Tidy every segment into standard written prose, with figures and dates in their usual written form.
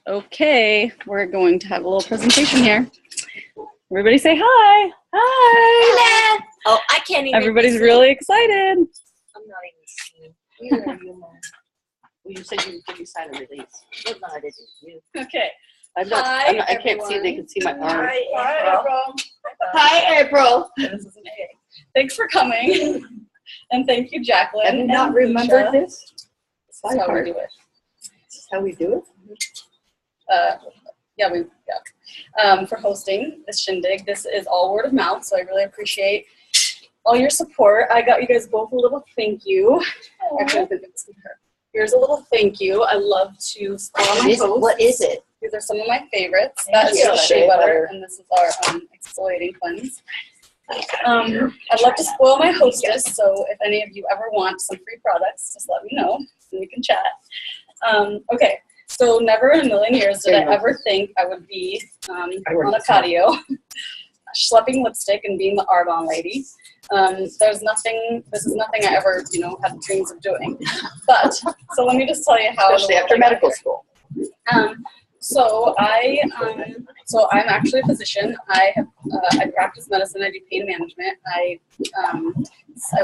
Okay, we're going to have a little presentation here. Everybody say hi. Hi. Hello. Oh, I can't even. Everybody's really excited. I'm not even seeing. Well, you said you could sign a release. What not is you? Okay. I can't see. They can see my arm. Hi, April. Hi, April. This is an A. Thanks for coming. And thank you, Jacqueline. Have you not and remembered Lucia. this? This is how we do it. This is how we do it? For hosting this shindig. This is all word of mouth, so I really appreciate all your support. I got you guys both a little thank you. Actually, I think it's her. Here's a little thank you. I love to spoil my host. What is it? These are some of my favorites. That is you. the shea butter, and this is our exfoliating cleanse. I'd love to spoil my hostess, so if any of you ever want some free products, just let me know, and we can chat. Okay, so never in a million years did I ever think I would be on a patio, schlepping lipstick and being the Arbonne lady. This is nothing I ever, had dreams of doing. But, so let me just tell you how. Especially after medical school. So I'm actually a physician. I practice medicine. I do pain management. I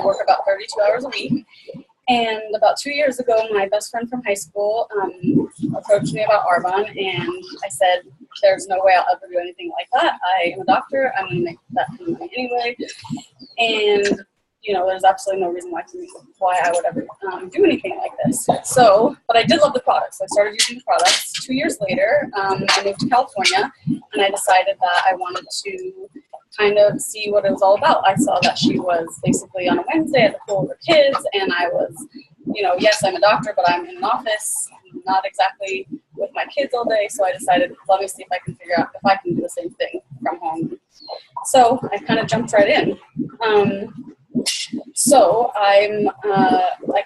work about 32 hours a week. And about 2 years ago, my best friend from high school approached me about Arbonne, and I said, "There's no way I'll ever do anything like that. I am a doctor. I'm going to make that kind of money anyway." And there's absolutely no reason why I would ever do anything like this. So, but I did love the products. So I started using the products. 2 years later, I moved to California, and I decided that I wanted to kind of see what it was all about. I saw that she was basically on a Wednesday at the pool with her kids, and I was, yes, I'm a doctor, but I'm in an office, not exactly with my kids all day. So I decided, let me see if I can figure out if I can do the same thing from home. So I kind of jumped right in. So I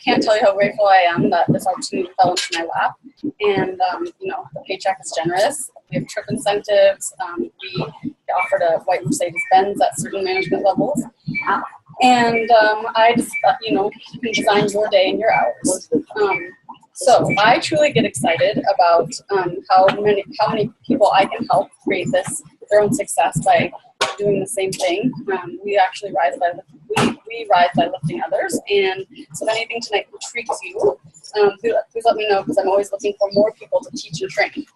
can't tell you how grateful I am that this opportunity fell into my lap. And, the paycheck is generous. We have trip incentives. We offer to white Mercedes-Benz at certain management levels. And I just, you can design your day and your hours. So I truly get excited about how many people I can help create their own success by doing the same thing. We actually rise by lifting others. And so if anything tonight intrigues you, please let me know, because I'm always looking for more people to teach and train.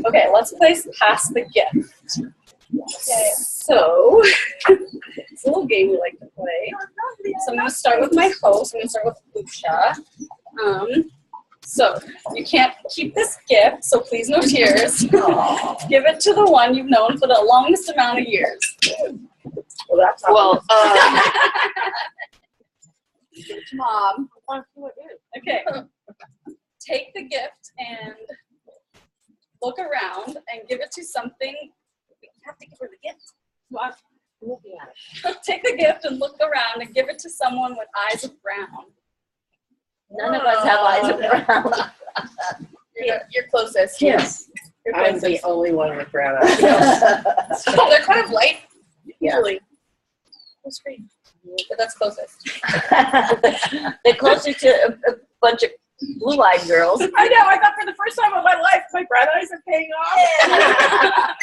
Okay, let's pass the gift. Okay, so it's a little game we like to play. So I'm going to start with my host. I'm going to start with Lucia. So you can't keep this gift, so please no tears. Give it to the one you've known for the longest amount of years. Well, Give it to Mom. Okay. Take the gift and look around and give it to something. You have to give her the gift. What? Take the gift and look around and give it to someone with eyes of brown. None of us have eyes of brown. You're closest. Yes. You're I'm closest. the only one with brown eyes. They're kind of light, Yeah. usually. That's great. But that's closest. They're closer to a bunch of blue-eyed girls. I know. I thought for the first time in my life, my brown eyes are paying off.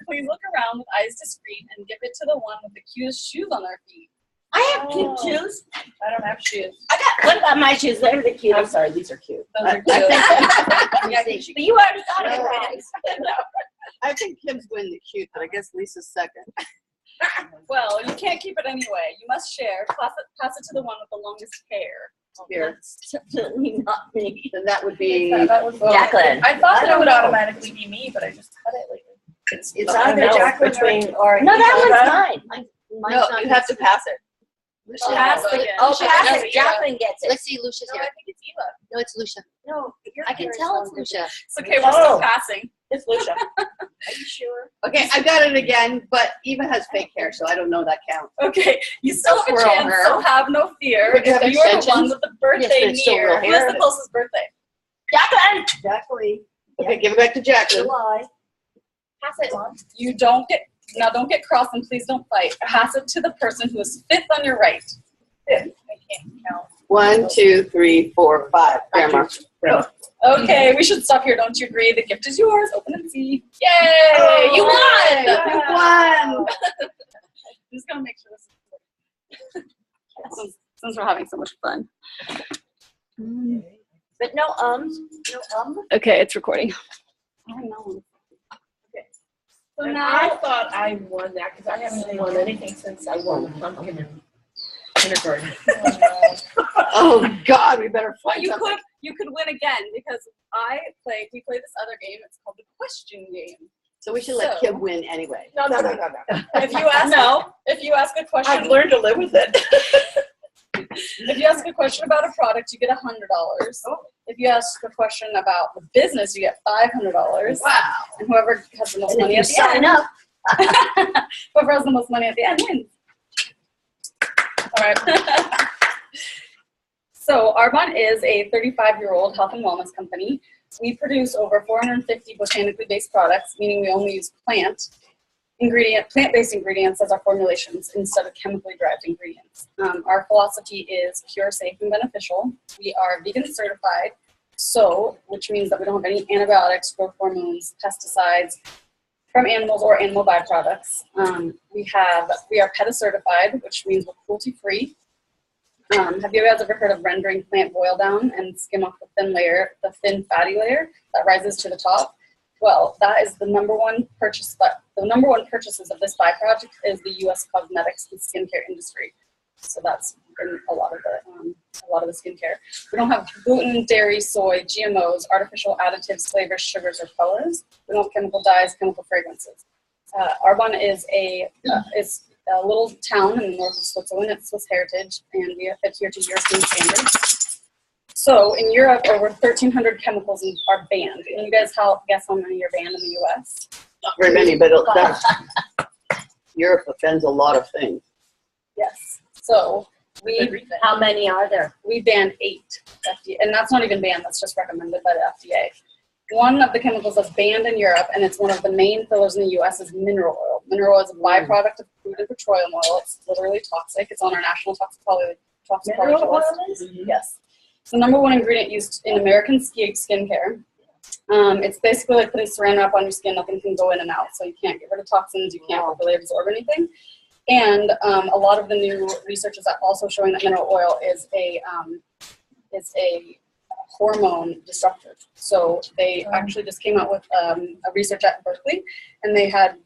Please look around with eyes discreet and give it to the one with the cutest shoes on their feet. I have cute shoes. I don't have shoes. What about my shoes? They're the I'm cutest. sorry, these are cute. Those are cute. But you already got it. Right? I think Kim's winning the cute, but I guess Lisa's second. Well, you can't keep it anyway. You must share. Pass it to the one with the longest hair. Here. Certainly not me. Then that would be. That was Jacqueline. I thought that it would know. automatically be me, but I just cut it later. It's I either don't know, Jacqueline or. No, that one's mine. No, you have to pass it. Oh, pass it again. Oh, Lucia pass gets it. it. Jacqueline gets it. Let's see, Lucia's No, I here. think it's Eva. No, it's Lucia. No, I can tell it's Lucia. It's okay. We're still passing. It's Lucia. Are you sure? Okay, I got it again, but Eva has fake hair, so I don't know that counts. Okay, you still have a Swirl chance, her. so have no fear. Could you have If you're the extensions? one with the birthday Yes, but it's still near, real who has hair. the closest birthday? Jacqueline. Jacqueline. Okay, give it back to Jacqueline. July. Pass it, Mom. You don't get cross, and please don't fight. Pass it to the person who is fifth on your right. Fifth. I can't count. 1, 2, 3, 4, 5. Grandma. Okay, we should stop here. Don't you agree? The gift is yours. Open and see. Yay! You won! You won! I'm just gonna make sure this is since we're having so much fun. But no ums. Okay, it's recording. I know. So And now I thought I won that because I haven't won anything since I won the pumpkin in kindergarten. Oh, God, we better well, find something. you could win again because we play this other game. It's called the question game. So we should let So- Kim win anyway. No. If you ask if you ask a I've question learned to live with it. if you ask a question about a product, you get $100. If you ask a question about the business, you get $500. Wow. And whoever has the most And money if at you the sign end, up, whoever has the most money at the end wins. All right. So Arbonne is a 35-year-old health and wellness company. We produce over 450 botanically based products, meaning we only use plant-based ingredients as our formulations instead of chemically derived ingredients. Our philosophy is pure, safe, and beneficial. We are vegan certified, which means that we don't have any antibiotics, growth hormones, pesticides from animals or animal byproducts. We are PETA certified, which means we're cruelty free. Have you guys ever heard of rendering plant boil down and skim off the thin fatty layer that rises to the top? Well, that is the number one purchase. But the number one purchases of this byproduct is the U.S. cosmetics and skincare industry. So that's in a lot of the skincare. We don't have gluten, dairy, soy, GMOs, artificial additives, flavors, sugars, or colors. We don't have chemical dyes, chemical fragrances. Arbonne is a little town in the north of Switzerland. It's Swiss heritage, and we adhere to European standards. So in Europe, over 1,300 chemicals are banned. Can you guys guess how many are banned in the U.S.? Not very many, but Europe offends a lot of things. Yes. So how many are there? we banned 8 FDA, and that's not even banned. That's just recommended by the FDA. One of the chemicals that's banned in Europe, and it's one of the main fillers in the U.S., is mineral oil. Mineral oil is a byproduct of crude and petroleum oil. It's literally toxic. It's on our national toxicology Mineral oil list. is? Yes. It's the number one ingredient used in American skincare. It's basically like putting saran wrap on your skin. Nothing can go in and out, so you can't get rid of toxins. You can't really absorb anything. And a lot of the new research is also showing that mineral oil is a hormone disruptor. So they actually just came out with a research at Berkeley, and they had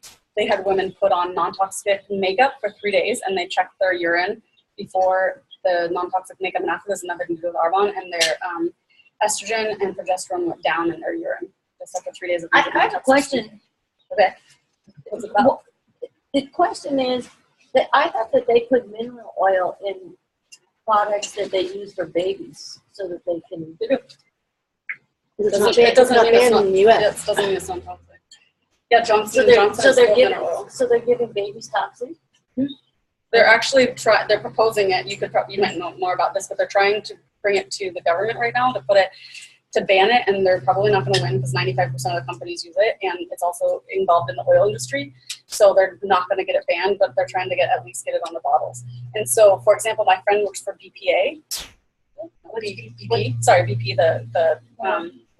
women put on non-toxic makeup for 3 days, and they checked their urine before the non-toxic makeup and after. This nothing to do with Arbonne, and their estrogen and progesterone went down in their urine just after 3 days of I using have a non-toxic. question. Okay. What's it about? Well, the question is that I thought that they put mineral oil in products that they use for babies so that they can. It doesn't mean it's not. It doesn't mean it's not toxic. Yeah, Johnson & Johnson is still mineral oil. So they're giving babies toxic? They're actually they're proposing it. You might know more about this, but they're trying to bring it to the government right now to ban it, and they're probably not going to win because 95% of the companies use it, and it's also involved in the oil industry. So they're not going to get it banned, but they're trying to at least get it on the bottles. And so, for example, my friend works for BPA. BP, the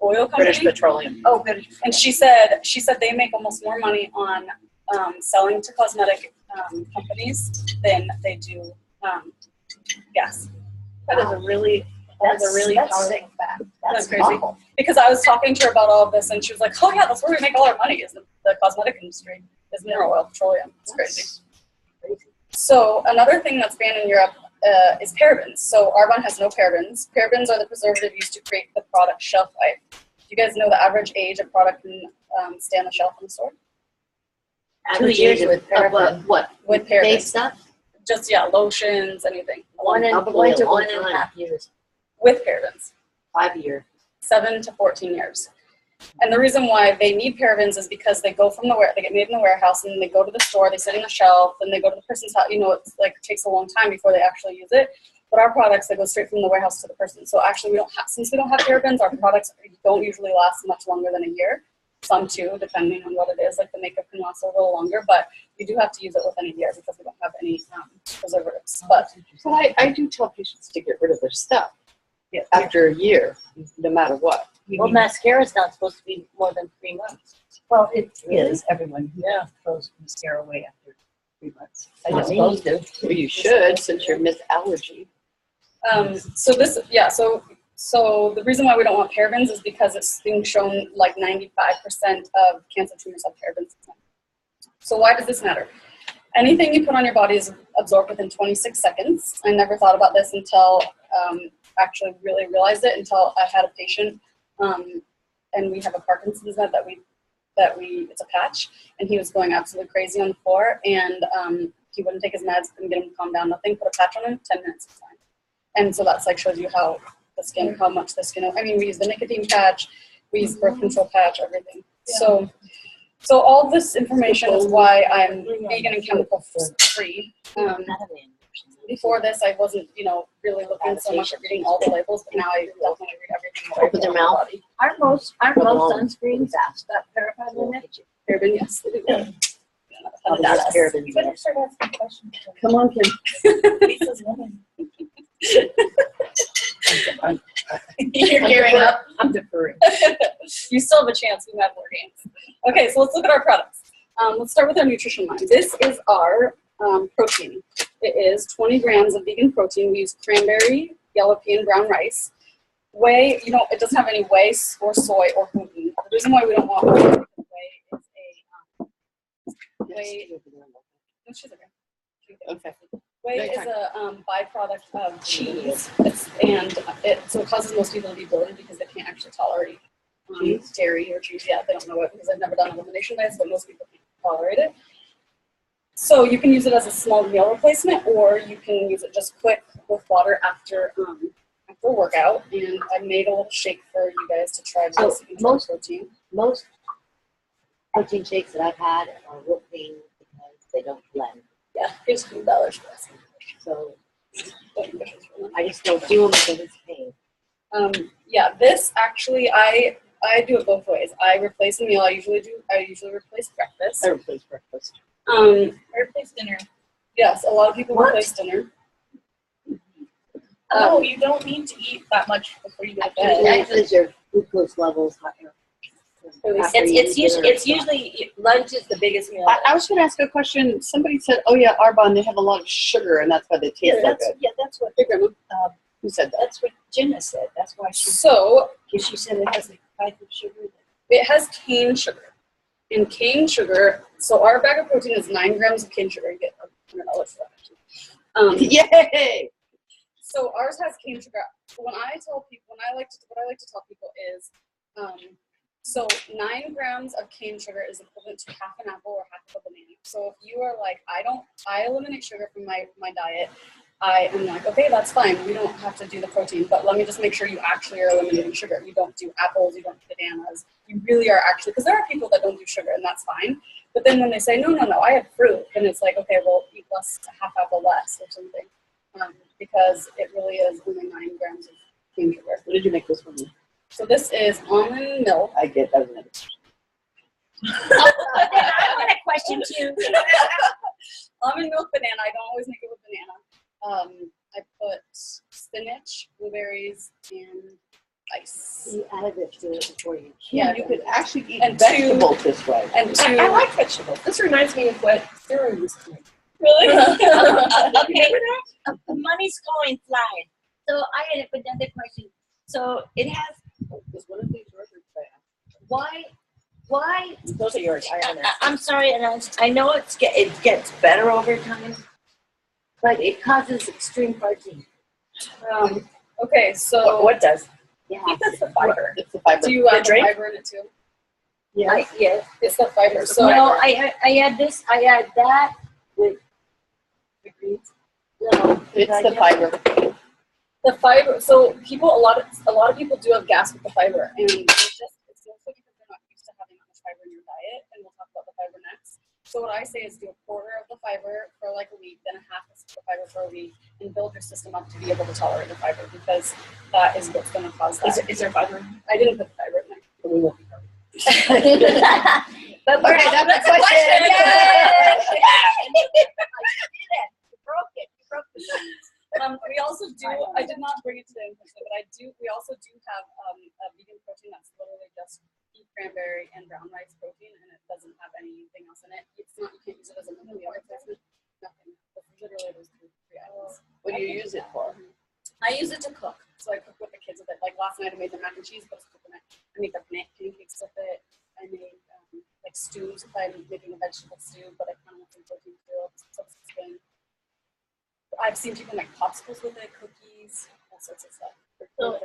oil company. British Petroleum. Oh, British. And she said they make almost more money on selling to cosmetic companies than they do gas. That is a really powerful sick. fact. That's crazy. Because I was talking to her about all of this, and she was like, "Oh yeah, that's where we make all our money is the cosmetic industry, is mineral oil, petroleum. It's crazy." So another thing that's banned in Europe is parabens. So Arbonne has no parabens. Parabens are the preservative used to create the product shelf life. Do you guys know the average age a product can stay on the shelf in the store? 2 years with paraben. What? With Base parabens. stuff? Just, lotions, anything. One and Probably a long 1.5 years. With parabens. 5 years. 7 to 14 years. And the reason why they need parabens is because they go from they get made in the warehouse, and they go to the store, they sit on the shelf, and they go to the person's house. It's like it takes a long time before they actually use it. But our products, they go straight from the warehouse to the person. So actually, since we don't have parabens, our products don't usually last much longer than a year. Some too, depending on what it is. Like the makeup can last a little longer, but you do have to use it within a year because we don't have any preservatives. But I do tell patients to get rid of their stuff. after a year, no matter what. Well, mascara's not supposed to be more than 3 months. Well, it Really? is. Everyone Yeah. throws mascara away after 3 months. Not me. Supposed to. Well, you should, since you're Miss Allergy. So the reason why we don't want parabens is because it's being shown like 95% of cancer tumors have parabens. So why does this matter? Anything you put on your body is absorbed within 26 seconds. I never thought about this until actually really realized it until I had a patient, and we have a Parkinson's med that we it's a patch, and he was going absolutely crazy on the floor, and he wouldn't take his meds, couldn't get him to calm down, nothing. Put a patch on him, 10 minutes is fine. And so that's like shows you how the skin, how much the skin. I mean, we use the nicotine patch, we use birth control patch, everything. Yeah. So all this information is why I'm vegan and chemical free. Before this, I wasn't, really looking so much at reading all the labels, but now I definitely read everything. Open their mouth. Aren't most sunscreens got paraben in it? Paraben, yes. They do. Probably has parabens You in better it. start asking questions. Come on, Kim. Lisa's woman. You're gearing up. I'm deferring. You still have a chance. We have more games. Okay, so let's look at our products. Let's start with our nutrition line. This is our protein. It is 20 grams of vegan protein. We use cranberry, yellow pea, and brown rice. Whey, it doesn't have any whey or soy or gluten. The reason why we don't want whey is whey. No, she's okay. Okay. Whey No, is you're a byproduct of cheese, so it causes most people to be bloated because they can't actually tolerate dairy or cheese. Yeah, they don't know it because I've never done elimination diets, but most people can't tolerate it. So you can use it as a small meal replacement, or you can use it just quick with water after workout. And I made a little shake for you guys to try. So Most protein. Most protein shakes that I've had are whipped cream because they don't blend. Yeah, it's $2 for us. So I just don't do them because it's pain. Yeah, this actually, I do it both ways. I replace a meal. I usually replace breakfast. I replaced breakfast. I Replace dinner. Yes, a lot of people What? replace dinner. Oh, you don't need to eat that much before you go to bed. That is your glucose levels higher. It's usually lunch is the biggest meal. I was going to ask a question. Somebody said, "Oh yeah, Arbonne, they have a lot of sugar, and that's why they taste so good." That's what Hey, Grandma. Who said that? that's what Jenna said. That's why she So said it has a type of sugar. it has cane sugar. And cane sugar, so our bag of protein is 9 grams of cane sugar. You get $100 for that. Yay! So ours has cane sugar. What I like to tell people is, so 9 grams of cane sugar is equivalent to half an apple or half of a banana. So if you are like, I eliminate sugar from my diet, I am like, okay, that's fine. We don't have to do the protein, but let me just make sure you actually are eliminating sugar. You don't do apples, you don't do bananas. You really are actually, because there are people that don't do sugar, and that's fine. But then when they say, no, I have fruit, then it's like, okay, well, eat less, half apple less or something, because it really is only 9 grams of cane sugar. What did you make this one with? So this is almond milk. I get that. One. I want a question too. Almond milk banana. I don't always make it with banana. I put spinach, blueberries, and ice. You added it to it before you. Yeah, You could actually eat And vegetables this way. And I like vegetables. This reminds me of what Sarah used to make. Really? Okay, the money's going flying. So I had another question. So it has Is one of these records bad? why? Those are yours. I'm sorry, and I know it gets better over time, but it causes extreme protein. Okay, so What does? Yeah. I think that's the fiber. It's the fiber. do you add the drink? fiber in it too? Yes. Yes. It's the fiber. So No, I add this. I add that with little. It's the fiber. the fiber. So a lot of people do have gas with the fiber, and it's mostly because they're not used to having that much fiber in your diet. And we'll talk about the fiber next. So what I say is do a quarter of the fiber for like a week, then a half of the fiber for a week, and build your system up to be able to tolerate the fiber, because that is what's going to cause that. Is there fiber? I didn't put the fiber in there. But we won't be covered. But Okay, that's a question. Yay! Yay! You did it. You broke it. You broke the We also do, I did not bring it today, but I do cranberry, and brown rice protein, and it doesn't have anything else in it. It's not, you can't use it as a meal replacement. Nothing. It's literally those three items. What do you use it for? I use it to cook. So I cook with the kids with it. Like last night I made the mac and cheese, but it's coconut. I made the pancakes with it. I made like stews if I'm making a vegetable stew, but I kind of want some protein too. I've seen people make popsicles with it, cookies, all sorts of stuff. So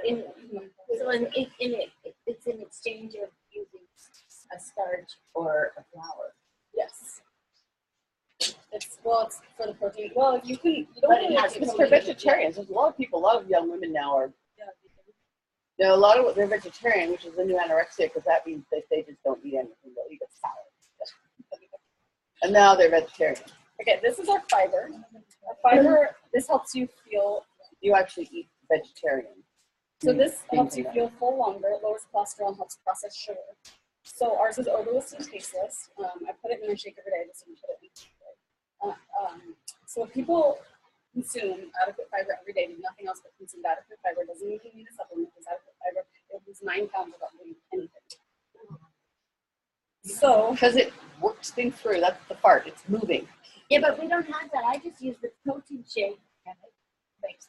it's in exchange of using a starch or a flour. Yes. It's for the protein. Well, you don't But it really has have It's to for totally- vegetarians. There's a lot of people, a lot of young women now are, Yeah, a lot of they're vegetarian, which is the new anorexia, because that means that they just don't eat anything. They'll eat a salad. And now they're vegetarian. okay, this is our fiber. Our fiber, this helps you feel, You actually eat vegetarian. so this Mm, helps you yeah. feel full longer, lowers cholesterol, and helps process sugar. So ours is odorless and tasteless. I put it in my shake every day. I just didn't put it in. So if people consume adequate fiber every day, do nothing else but consume adequate fiber, doesn't mean you need a supplement, because adequate fiber, it lose 9 pounds without doing anything. So Because it works things through. That's the part. It's moving. Yeah, but we don't have that. I just use the protein shake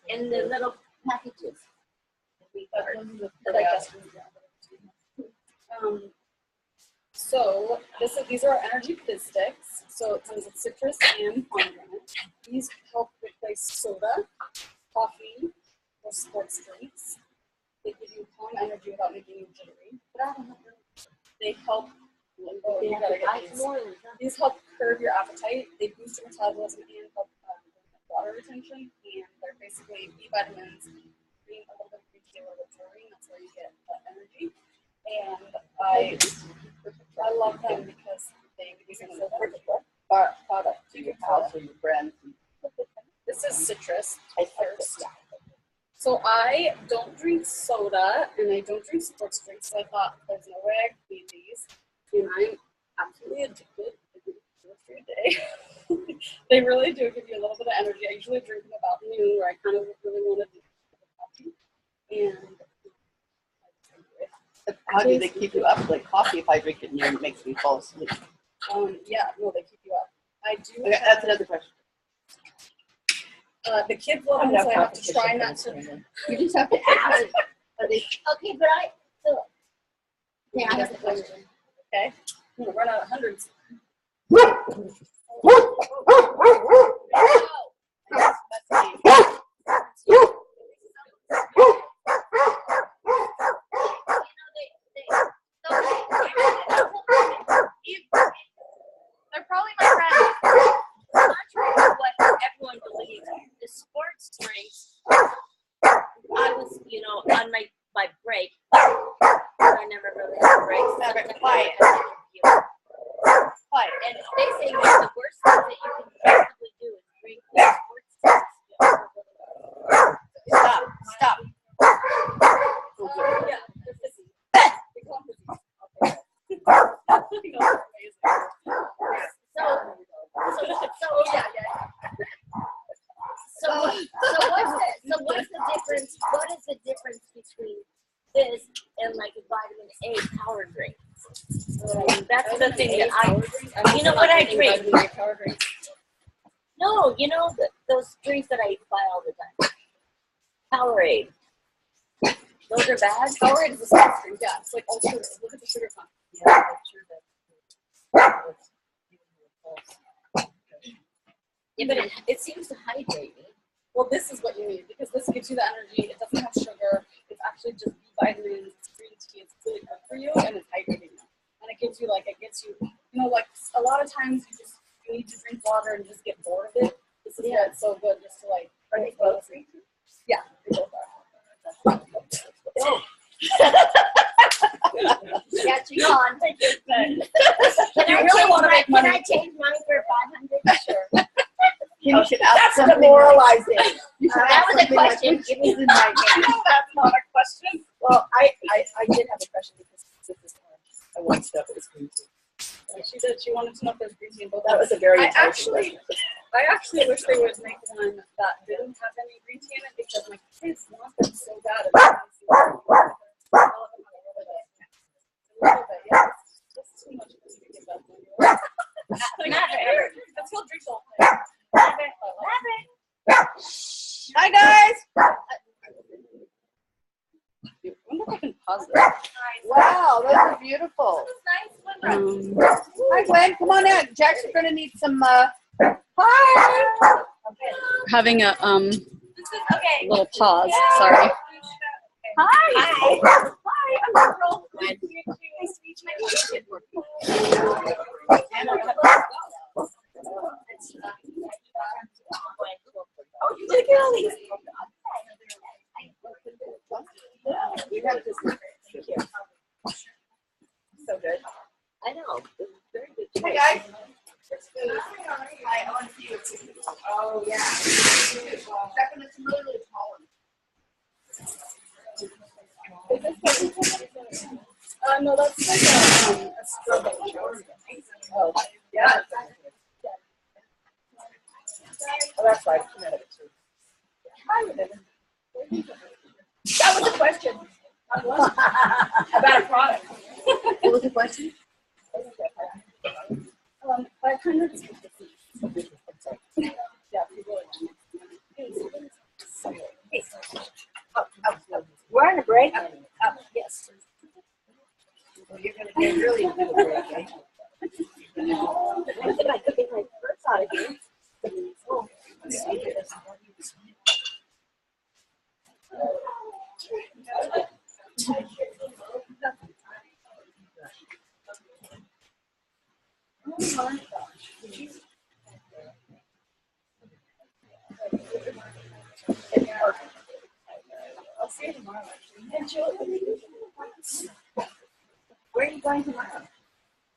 in the little packages. So these are our energy fizz sticks. So it comes with citrus and pomegranate. These help replace soda, coffee, or sports drinks. They give you calm energy without making you jittery. They help. Oh, you gotta get these. These help curb your appetite. They boost your metabolism and help water retention. And they're basically B vitamins, green, a little bit of green tea, a little bit of taurine. That's where you get the energy. And I love them because they use them as a product to your House or your friends. This is citrus I first. So I don't drink soda and I don't drink sports drinks. So I thought there's no way I could beat these. And I'm absolutely addicted. I drink 2 or 3 a day. They really do give you a little bit of energy. I usually drink them about noon, where I kind of really want to do coffee. And How do they keep you up? Like coffee, if I drink it, it makes me fall asleep. yeah, no, they keep you up. I do. Okay, that's another question. The kids love them, so I have to try not to. You just have to ask. Okay, but I have a question. Okay, I'm gonna run out of hundreds. They're probably my friends. Contrary to what everyone believes, the sports drinks, I was, on my break, I never really had breaks. Never, Sometimes quiet. I had an interview. Quiet. And they say that the worst thing that you can possibly do is drink these sports drinks. Stop. Yeah, they're fizzy. They call them fizzy. So what's the difference? What is the difference between this and like a vitamin A power drink? That's the thing that you know what I drink? No, those drinks that I buy all the time. Powerade. Those are bad. Powerade is a sports drink. Yeah, it's like all sugar. Look at the sugar content. Yeah, I'm sure that's. Yeah, but it seems to hydrate me. Well, this is what you need because this gives you the energy. It doesn't have sugar. It's actually just B vitamins. It's green tea. It's really good for you, and it's hydrating you. And it gives you like a lot of times you need to drink water and just get bored of it. This is why it's so good just to like. Are they both green? Yeah, they both are. Yeah, she's on. Can I change mine for 500? Sure. You should ask That's something demoralizing. You should That ask was a something like, question. which is in my name? That's not a question. Well, I did have a question because this is I wanted to know if it was green tea. She did. She wanted to know if there's green tea in both. That was a very I intelligent actually wish they would make one that didn't have any green tea in it because my kids want them so bad. And they don't see it. Yeah. Let's go drink the whole thing. Hi, guys. I wonder if I can pause this. Wow, those are beautiful. Hi, Gwen. Come on in. Jack's going to need some. Hi. Having a Okay. little pause. Sorry. Hi. Hi. I'm April. Nice to meet you. Oh, you did get all these. We have this. Thank you. So good. I know. It's very good. Hi, guys. I want to see you too. Oh, yeah. Second, it's really, really tall. No, that's like a strawberry. Oh, yeah. Oh, that's right. She met it too. Hi, Renee. That was a question. About a product. What was the question? 500. Yeah, people are We're on a break. yes. Well, you're going to get really into the break, eh? I think I could get my purse out of here. Oh, I'll see you tomorrow. Where are you going tomorrow?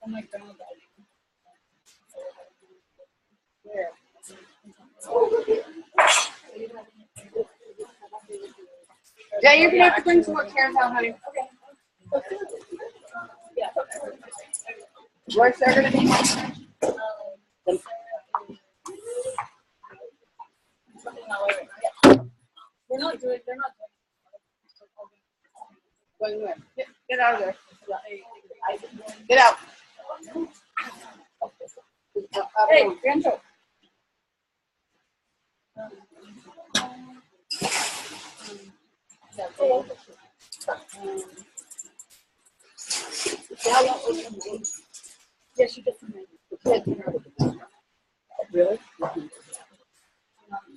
Oh my God. Where? Yeah, you're going to have to bring some more carrots out, honey. Yeah. Where's there going to be? They're not doing. Going where? Get out of there. Get out. Hey, Rancho. Yes, you get some. Really?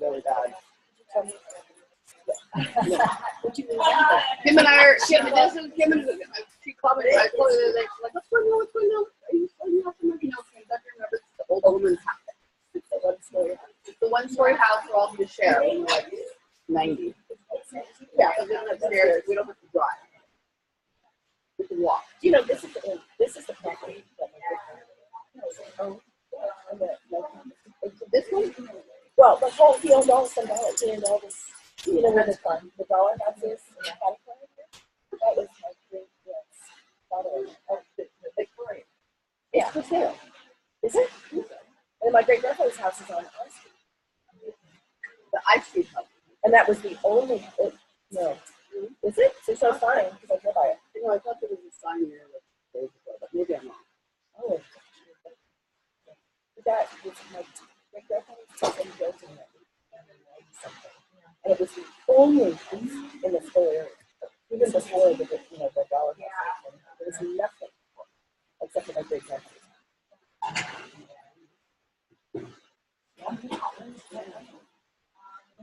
Really bad. What you mean? Kim and I are, Kim and she called me, I told her, like, what's going on, Are you supposed to have to make, Kim, don't you remember, it's the old woman's house. It's the one-story house we're all going to share when we're like 90. Yeah, so we don't have stairs, we don't have to drive. We can walk. You know, this is the property that my big This one? well, the whole field, all some dollars, and all this, you know, where the dollar house is, and the catty corner here. That was my great father, Victoria. Yeah. For sale. Is it? And my great grandfather's house is on our street. The ice cream house. And that was the only, no. Is it? It's so funny, because I go by it. You know, I thought there was a sign here like days ago, but maybe I'm wrong. Oh. That was my great grandfather's house in Belgium. And it was the only piece in this whole area. Even before the dollar house. There was nothing except for my great grandfather's house.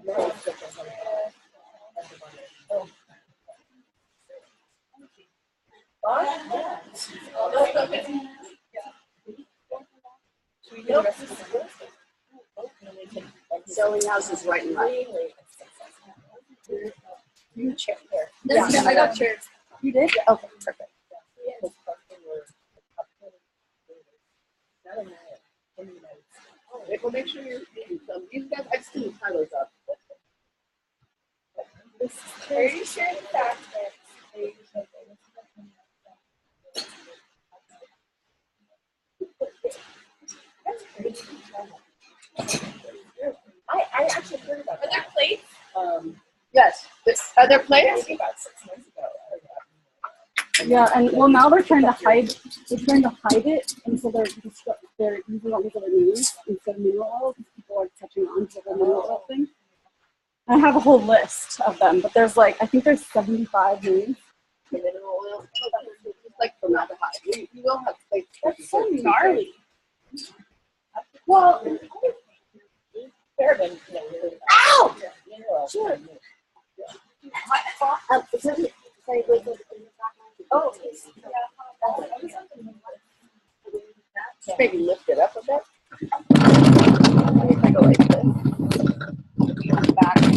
No, it's different. Oh. Selling houses right and left. You check there. Yeah, I got chairs. You did? Yeah. Okay, perfect. Well, make sure you're eating some. These guys, I just didn't tie those up. Are you sure that? I actually heard about that. Are there plates? Yes. Are there plates? Maybe about 6 months ago. Yeah, and well, now they're trying to hide. They're trying to hide it, and so they're they're using all these other names instead of mineral oil because people are catching on to the whole mineral oil thing. I have a whole list of them, but there's like, I think there's 75 names. Mineral oil. It's like formaldehyde. We will have like That's so gnarly. Well, paraben, Ow! sure. Sorry, wait, wait, Oh, just maybe lift it up a bit. Let me go like this. Back. I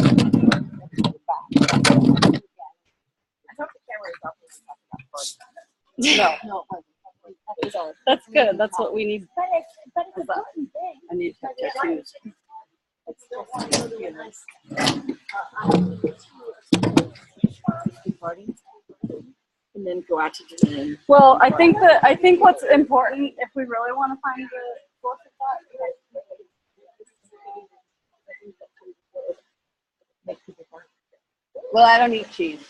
hope the camera is off. No. That's good. That's what we need. but it's a important thing. I need to have tattoos. And then go out to dinner. Well, I think what's important if we really want to find the source of that. Well, I don't eat cheese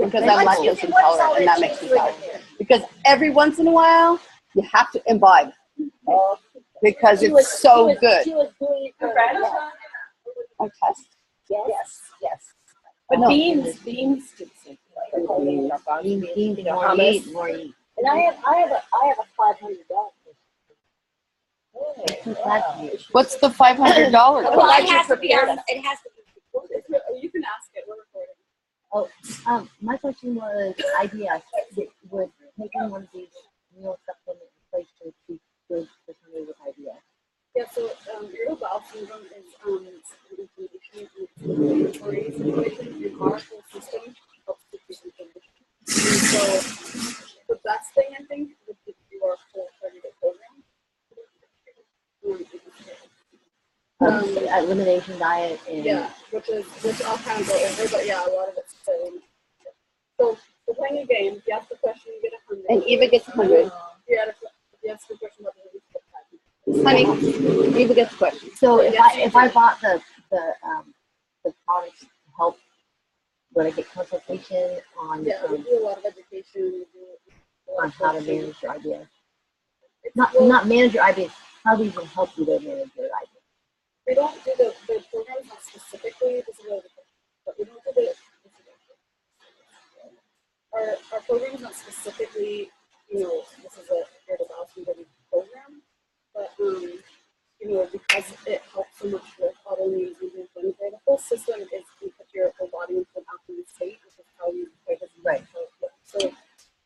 because I'm lactose intolerant, and that makes me sour. Because every once in a while, you have to imbibe because it's so good. She was doing it for I test. Yes. But But no. beans do the same thing. beans, know, more hummus. meat, more eat. And I have a $500. What's the $500? Well, it has to be on. It has to be. You can ask it. We're recording. My question was ideas. Would taking one of these meal supplement replacements be good for somebody with IBS? Yeah, so irritable bowel syndrome is inflammation and inflammatory situation in our whole system helps decrease inflammation. And so the best thing I think would be to do our full 30-day program. Elimination diet and Which I'll kind of go over, but yeah, a lot of it's still. So we're playing a game. If you ask the question, you get 100. And Eva gets 100. If you ask the question about the you get 5. Honey, Eva gets questions. so if I bought the products to help, would I get consultation on Yeah, we do a lot of education. We do a lot on of how to coaching. manage your IBS? Well, Not manage your IBS. How do you even help you to manage your IBS? we don't do the programs not specifically. This is really the question, but we don't do the. Our program is not specifically, this is a irritable bowel syndrome program, but because it helps so much with autoimmune and inflammatory, the whole system is to put your whole body into an optimal state, which is how you fight this. Right.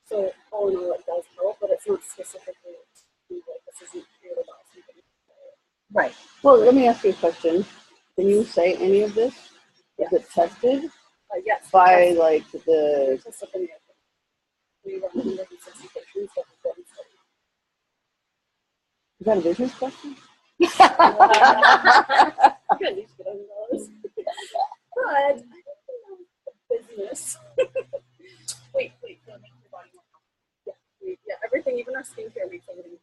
So all in all, it does help, but it's not specifically like this isn't irritable bowel syndrome. Right. Well, let me ask you a question. Can you say any of this? Is it tested Yes. by like the? Test up in the we run 160 patients that have been studied. Is that a business question? Good, you should get $100. But I think business. wait, it'll make your body more comfortable. Yeah, everything, even our skincare makes everything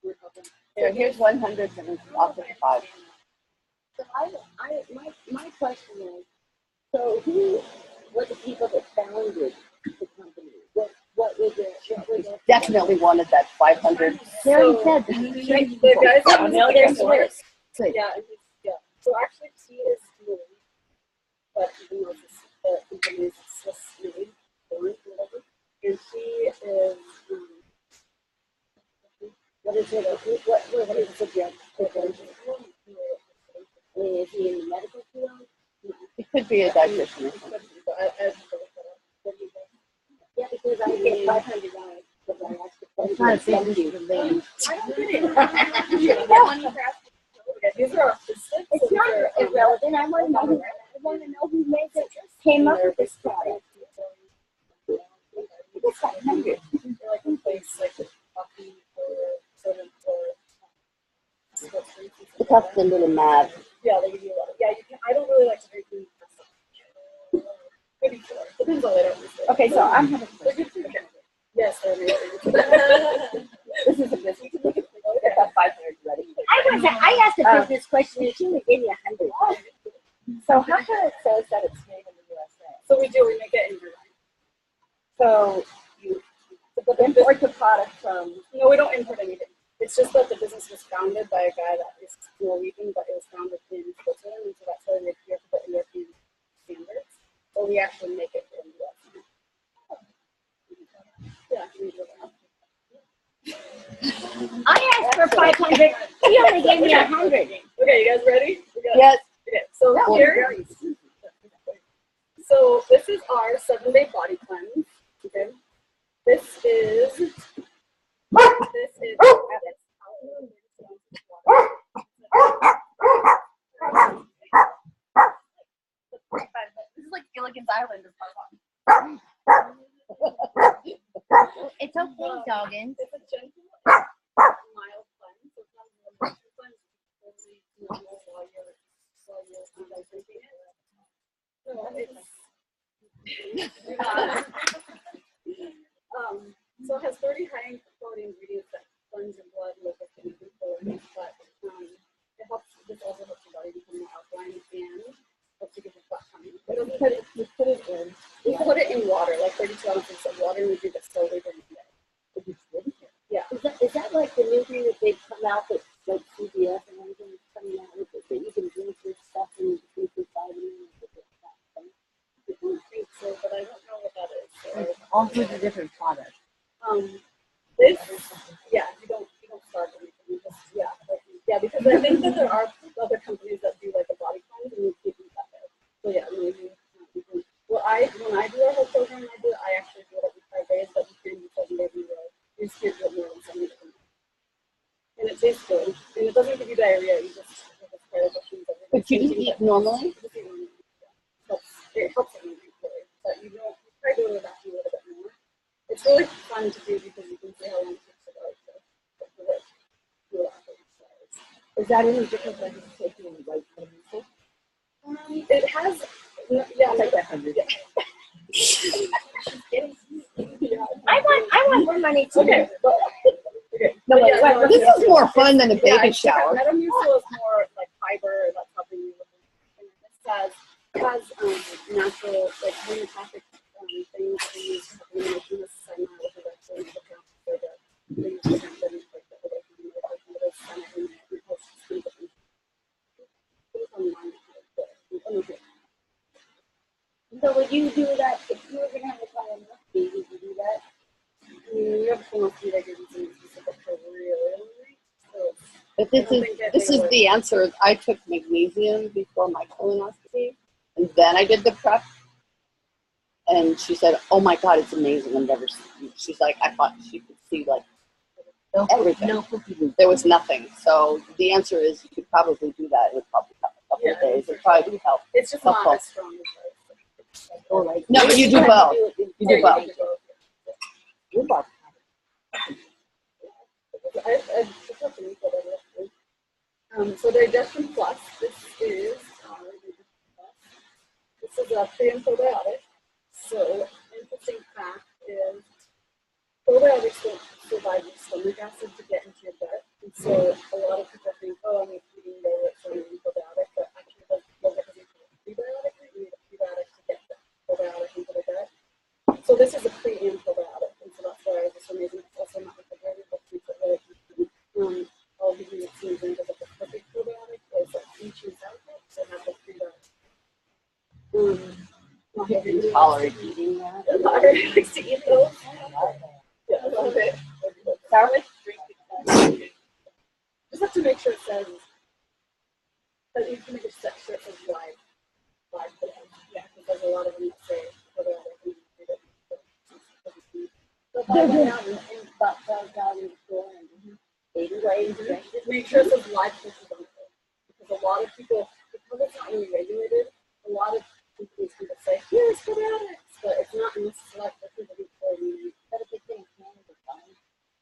more comfortable. Here, here's 100 and it's off of 5. So my question is, so who were the people that founded the company? What was it? Definitely wanted that 500. They already said The guys that No, they're Swiss. Good. Yeah. So actually, she is Louis, but even though the company is Swiss made, foreign, whatever, and she is. What is it? What is the subject? Is he in the medical field? It could be a dietitian. Yeah, because I get $500 because I asked the it's not a question. business related. I don't get it. These are artistic. It's not irrelevant. I want to know who made it, came up with this product. It's 500. They're like a place like coffee or soda or. The cup's a little mad. Yeah, they give you a lot of. Yeah, you can. I don't really like to drink food. Maybe 4. Depends on what I don't. Okay, so I'm having. They're good food. Yes, they're amazing. This is a business. Get that 500 ready. I asked a business question and she would give me 100. So how come it says that it's made in the USA? So we do. We make it in Irvine. So you import the product from. No, we don't import anything. It's just that the business was founded by a guy that is Norwegian, but it was founded in Switzerland, and so that's why we have to put European standards. But we actually make it in the US. Yeah, we do that. I asked for 500. He only gave me 100. Okay, you guys ready? Yes. Okay, so here, so this is our 7-day body cleanse. Okay, this is This is like Gilligan's Island of Parvon. It's okay, Doggins. It's a gentle, mild cleanse. So it's not a emotional cleanse. It's only normal while you're drinking it. No, so it has 30 high quality ingredients that cleanse your blood with a chemical chlorine, but it helps. This also helps your body become more alkaline and helps you get your fat tummy. You put it in. We put it in water, like 32 ounces of water, and we drink it slowly during the day. Yeah. Is that like the new thing that they come out with, like CBS and everything is coming out with it, that you can drink this stuff and you can drink this vitamin and this stuff? I don't think so, but I don't know what that is. So, All sorts of different products. this, yeah, you don't start anything. You just, because I think that there are other companies that do like a body cleanse and you keep that there. So yeah, maybe. When I do our whole program, I actually do it every 5 days, but you can do 7 days in a row. You just can't do it more than 7 days. And it tastes good. And it doesn't give you diarrhea. You just But you just eat normally? It helps it moving forward. But you try doing it after a little bit more. It's really fun to do because you can see how long it takes to go. Do it after each size. Is that any different than just taking white vitamin? It has, yeah, I'll take that 100. I want more money too. Okay, but No, But yeah, no, this is more fun than a baby it's shower. Metamucil is more like fiber, that's helping you with it. And this has natural, like homeopathic things that they use to help elimination. This is cyanide, which is actually the count for the use of something like the other kind of medication, but it's cyanide in it, and it helps skin different. It's online. Okay. So would you do that if you were gonna have a colonoscopy? Would you do that? You have to see that you're using specific for really. So But this is the answer. I took magnesium before my colonoscopy, and then I did the prep. And she said, "Oh my God, it's amazing. I've never seen." She's like, I thought she could see like everything. No cookie dough. There was nothing. So the answer is you could probably do that. It would probably have a couple of days. It probably would help. it's just Helpful. not as strong as Or like, No, you do both. You do both. you're about So Digestion Plus, this is a pre and probiotic. So interesting fact is probiotics don't survive with stomach acid to get into your gut. And so a lot of people think, oh, I'm eating yogurt, so I need a probiotic, but actually yogurt doesn't have a prebiotic. You need a prebiotic to get the probiotic into the gut. So this is a pre and probiotic, and so that's why it's amazing. It's also not refrigerated, but keeps it really easy. I'll give you some examples of the perfect probiotic. There's like Ichi's outfit, so have the prebiotic. You tolerate eating that? Larry likes to eat those. Yeah, I love it. Sarah? Just have to make sure it says that you can make a sure it says live today. Yeah, because there's a lot of them that say probiotic and make sure it says live fishes on it. Because a lot of people, because it's not really regulated, a lot of companies can just say, here's probiotics, but it's not in this select fishes that people need. But if it's in Canada,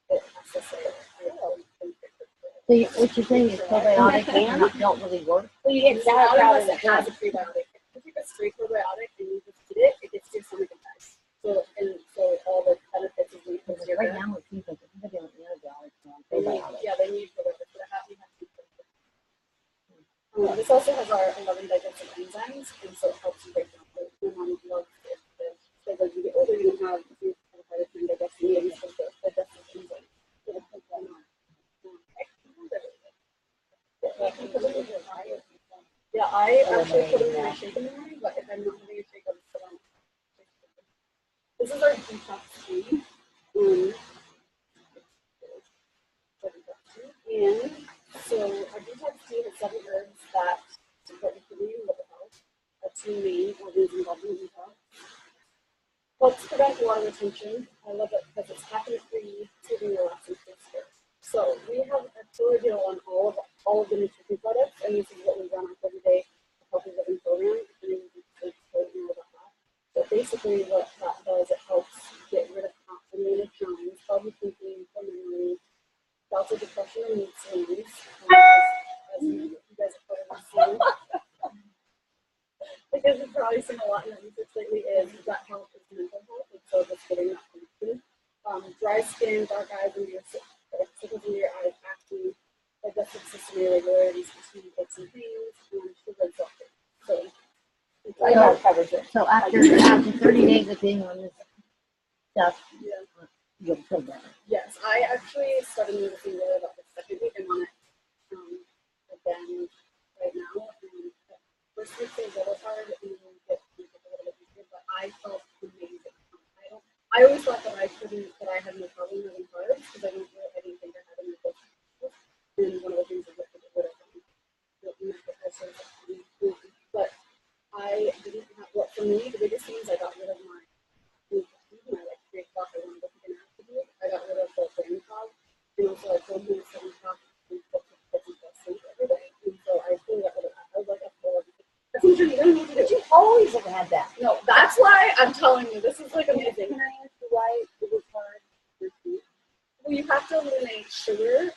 it has to say it. so what you're saying is probiotics don't really work? Well, you get Not sauerkraut unless in it the has front. a prebiotic. If you get straight probiotic and you just eat it, it gets to your stomach and dies. So all the benefits of it. Because right now it seems like everybody on antibiotics and on probiotics. They need probiotics, but you have to. This also has our 11 digestive enzymes, and so it helps you break down food. My mom loves it. So as you get older, you don't have a hard time digesting it. The digestive enzymes. because of the yeah, I actually put it in my shake in the morning, but if I'm not having a shake, I'll just put on. This is our detox tea. And so our detox tea has 7 herbs that support your kidney and liver health. Our 2 main organs involved in detox. Helps prevent water retention. I love it because it's caffeine-free, soothing, relaxing taste. So we have a killer deal on all of the nutrition products, and this is what we run our 30-day healthy living program. And you know about that. But basically, what that does, it helps get rid of constipated times, foggy thinking, poor memory, lots of depression and mood swings. As you guys have probably seen. Because you've probably seen a lot in the research lately is gut health is mental health, and so just getting that connection. Dry skin, dark eyes, and your sickles in your eyes, acne, digestive system irregularities, fatigue, aches and pains, and sugar and sulfur. So that covers it. So after 30 days of being on this stuff, you'll feel better. Yes, I actually started noticing really about the second week I'm on it again right now. And first week was a little hard, and then we get a little bit easier, but I felt amazing. I always thought that I had no problem having carbs because I didn't think I had any of those. And one of the things is that I get rid of them. But I didn't have, what for me, the biggest thing is I got rid of my food and I like 3 o'clock I wanted to take a nap to do. I got rid of the brain fog, and also I told me at 7 o'clock and sleep every day. And so I really got rid of that. I was like, that's what you don't need to do. You always have had that. No, that's why I'm telling you, this is like amazing. Can I ask you why it was hard for you? Well, you have to eliminate sugar,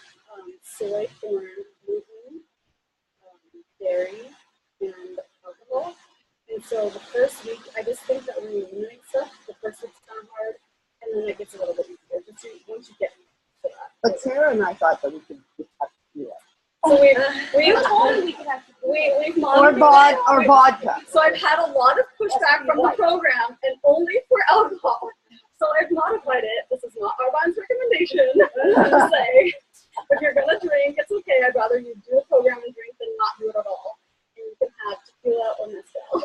soy, corn, gluten, dairy, and alcohol. And so the first week, I just think that when you eliminate stuff, the first week's kind of hard, and then it gets a little bit easier. Once you get used to that. But Sarah and I thought that we could just have to do it. So we've monitored Or vodka. So I've had a lot of pushback from the program, and only for alcohol. So I've modified it. This is not Arvine's recommendation. To say, if you're gonna drink, it's okay. I'd rather you do a program and drink than not do it at all. And you can have tequila or mezcal.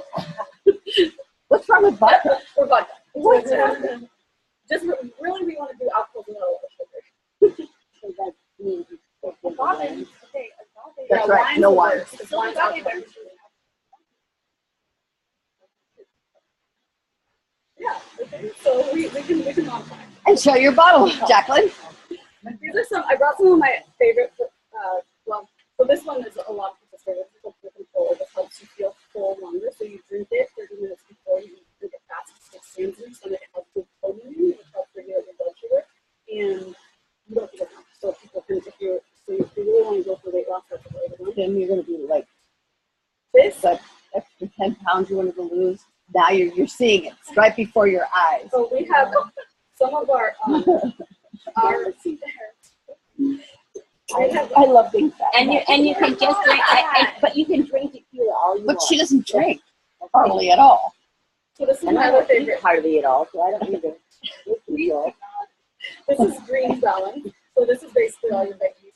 What's wrong with vodka? Or vodka. Just really, we want to do alcohol without a lot of sugar. So that means Agave. Okay, agave. That's right, no wine. It's wine's alcohol. Yeah, okay. So we can modify. And show your bottle, Jacqueline. These are some. I brought some of my favorite. So this one is a lot of people's favorite. It's called Full Control. This helps you feel full longer. So you drink it 30 minutes before you drink it fast. It stands in your stomach. It helps with codeine, which helps regulate your blood sugar, and you don't feel enough. So people can, if you really want to go for weight loss, that's a great one. Then you're going to be like This. that extra 10 pounds you wanted to lose. Now you're seeing it. It's right before your eyes. So we have some of our I love being fat. And you can just drink, but you can drink tequila all you But want. she doesn't drink hardly at all. So this is And my I other don't eat favorite. hardly at all, so I don't need to. This is green balance. So this is basically all your veggies.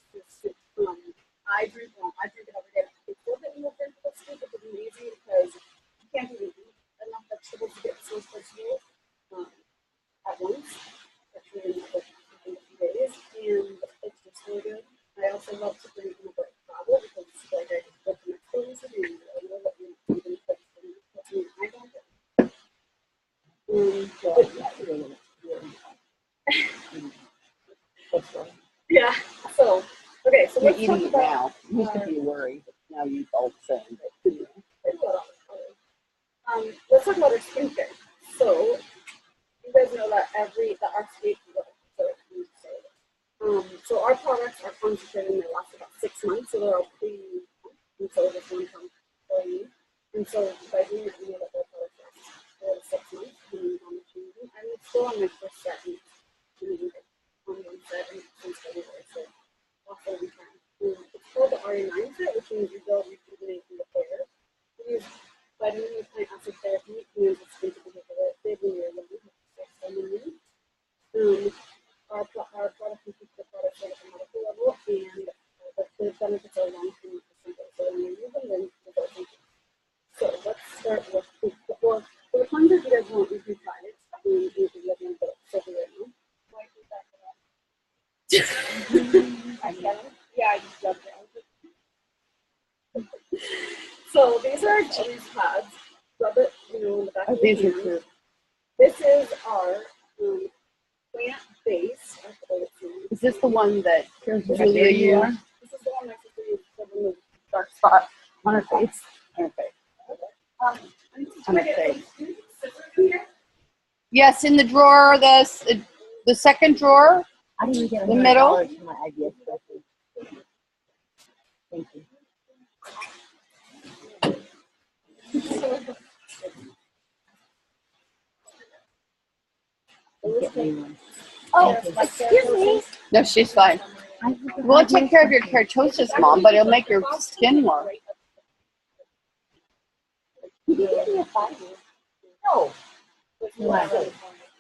I drink it every day. It's a little bit more difficult to do, but it's amazing because you can't even eat enough vegetables to get so much meal at once, especially in a few days. And it's just really good. I also love to drink whenever I travel because like I just go to Mexico recently and I know that you can put in I don't yeah. So okay, so You're let's eating talk it about now. You used to be worried, but now you all the same. let's talk about our skincare. So you guys know that our state so our products are concentrated and they last about 6 months, so they're all pretty and so this one comes for you. And so by doing that, you know that their products last 6 months and I'm still on my first set and on one set and since February, so also we can. It's called the RA9 set, which means you build rejuvenating the hair. We use vitamin E plant acid therapy, means the skin to be stable in your young. Our product includes the product at a medical level, and the benefits are long-term sustainable. I can. Yeah, I just jumped down. So these are our cheese pads. Rub it, in the back of These your are hand. cute. This is our plant-based. Is this the one that Julia Julia used This is the one my sister used to remove dark spot on her face? On her face. I need to try to get some scissors in here. Yes, in the drawer, the second drawer. I didn't get The middle? $100 for my idea special. Thank you. Get me one. Oh, excuse me. No, she's fine. Well, it'll take care of your keratosis, Mom, but it'll make your skin more. No.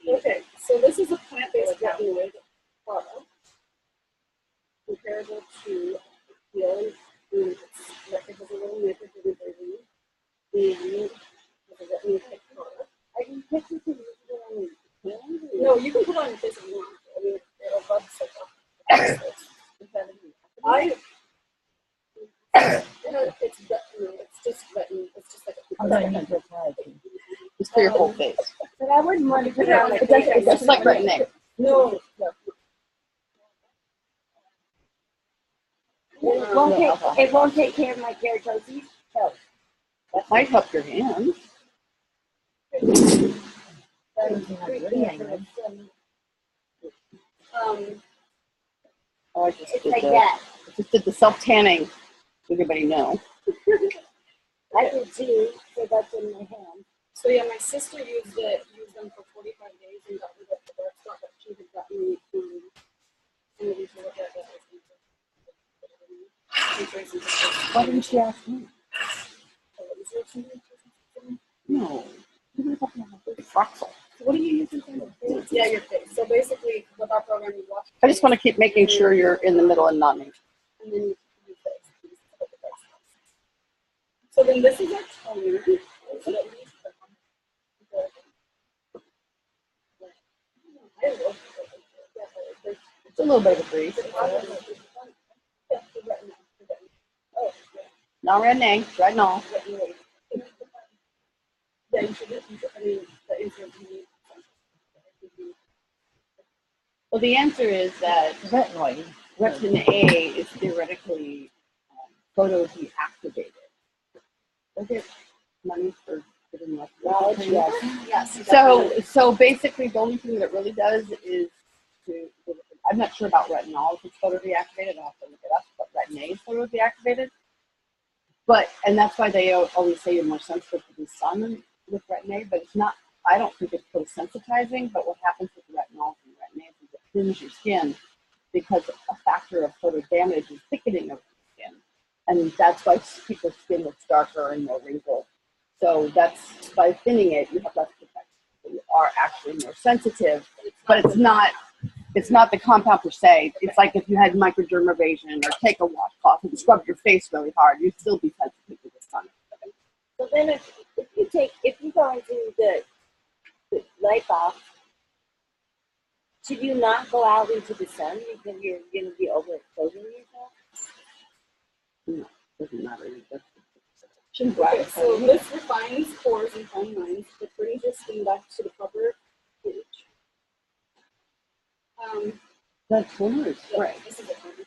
Okay, so this is a plant-based retinoid product comparable to Heal. It has a little nip of the baby and has a retinol type product. Are you picking to use it on your hand? No, you can put it on your face if you want. I mean, it'll rub so well. It's retinol. It's just retinol. It's just like I'm gonna use this one. It's for your whole face. But I wouldn't want to put it on my It face. doesn't, it's like Retin-A. No. It won't take care of my keratosis. No. That might help your hands. Oh, I just It's did like the, that. just did the self-tanning. Everybody know. I do too, so that's in my hand. So yeah, my sister used them for 45 days and got rid of the dark spot that she had gotten some of these to look at. Why didn't she ask me? No. You were talking about the Froxel. What are you using for your face? Yeah, your face. So basically, with our program, you wash your I just want to keep making sure you're in the middle and not me. and then you use face. So then this is our toner. It's a little bit of a breeze. Not Retin-A, Retinol. Yeah, you should I mean, the answer is Well, the answer is that Retin-A is theoretically photo deactivated. Does it money for getting left? yes. So basically, the only thing that it really does is to. I'm not sure about retinol if it's photo deactivated. I'll have to look it up. But Retin-A is photo deactivated. And that's why they always say you're more sensitive to the sun with Retin-A. But it's not. I don't think it's photosensitizing. But what happens with retinol and Retin-A is it thins your skin because a factor of photo damage is thickening of the skin. And that's why people's skin looks darker and more wrinkled. So that's by thinning it, you have less protection. So you are actually more sensitive, but it's not the compound per se. It's like if you had microdermabrasion or take a washcloth and scrub your face really hard, you'd still be sensitive to the sun. So then if you go into the light bulb, should you not go out into the sun because you're going to be overexposing yourself? No, doesn't matter. Okay, so this refines pores and fine lines. It brings your skin back to the proper pH. The toner is Yeah, spray. this is a toner.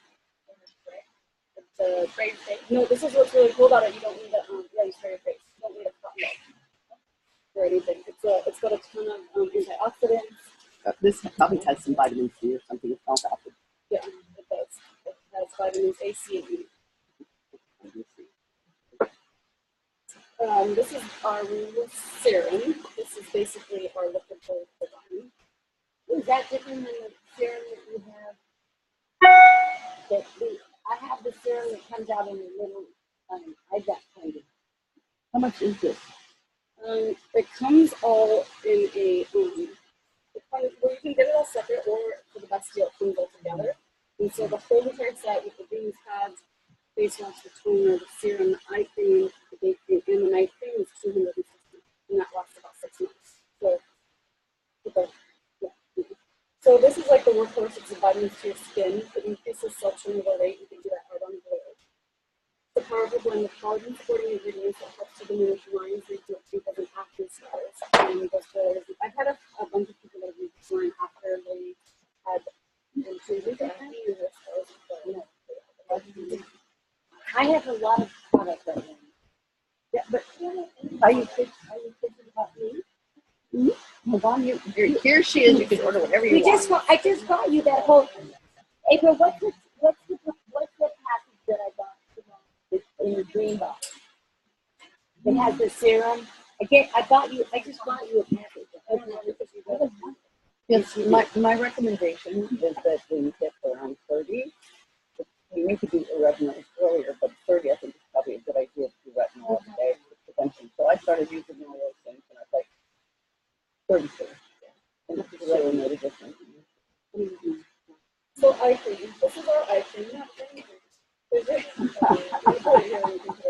It's a spray your face. No, this is what's really cool about it. You don't need a you spray your face. You don't need a cotton bud or anything. It's got a ton of antioxidants. This probably has some vitamin C or something. It smells acid. Yeah, it does. It has vitamins A, C, and E. This is our serum. This is basically our liquid for the body. Is that different than the serum that you have? I have the serum that comes out in a little eye drop kind of. How much is this? It comes all in a well, you can get it all separate, or for the best deal, it comes all together. And so the whole entire set with the greens pads, face wash, the toner, the serum, the eye cream, the day cream, and the night cream is $260, and that lasts about 6 months. So, So this is like the workhorse. It's vitamins to your skin. It increases cell turnover rate. You can do that right on the board. The powerful blend of collagen supporting ingredients that helps to diminish lines and because of acne scars and those fillers. I've had a bunch of people that have used this line after they had treated acne and their scars. I have a lot of product right now. Yeah, but are you thinking about me? Hold on, here she is. You can order whatever you want. I just got you that whole. April, what's the package that I got? It's in the green box. It has the serum. I just got you a package. Yes, my recommendation is that when you get around 30, you need to do retinol earlier, but 30 I think is probably a good idea to do retinol every day for prevention. So I started using all those things when I was like 36. And this is really made a difference. So eye cream. This is our eye cream. Not cream.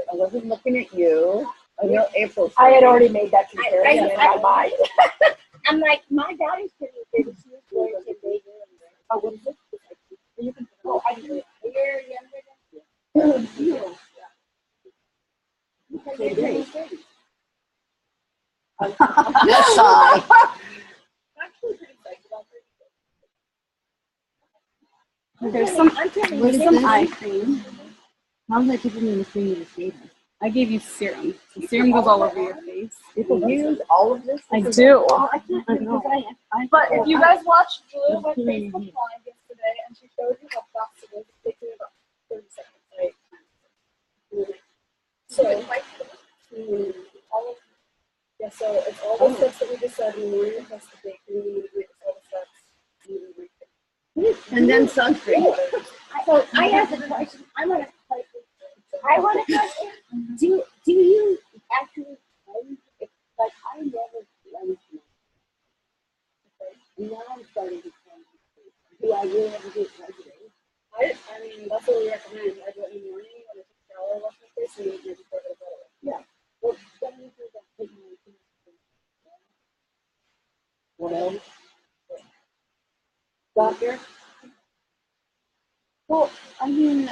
I wasn't looking at you. I know April. I had already made that comparison in my I- mind. I'm like, my daughter's pretty good. She was born in Vegas. Oh, what is it? You can. Oh, I do. You're younger than you. Because you're pretty pretty. Yes, I. Actually, pretty psyched about There's some eye cream. How's that different than the cream in the stable? I gave you serum. The serum goes all over your face. People use all of this. I do. I can't because But if you guys watched Julia It's too many Facebook names. Live yesterday and she showed you how fast it is, it takes you about 30 seconds, right? So, all of, yeah, so it's all the steps that we just said in the morning, plus the baking, it's all the steps. and then And then sunscreen. So I have a question. I want to question. Do you actually cleanse? Like I never cleanse myself. Now I'm starting to cleanse. Do I really have to do it every day? I mean, that's what we recommend. I do it in the morning when I take a shower, wash my face, and then maybe before I go to bed. Yeah. Well, then you do that thing where you What else? doctor. Well, I mean,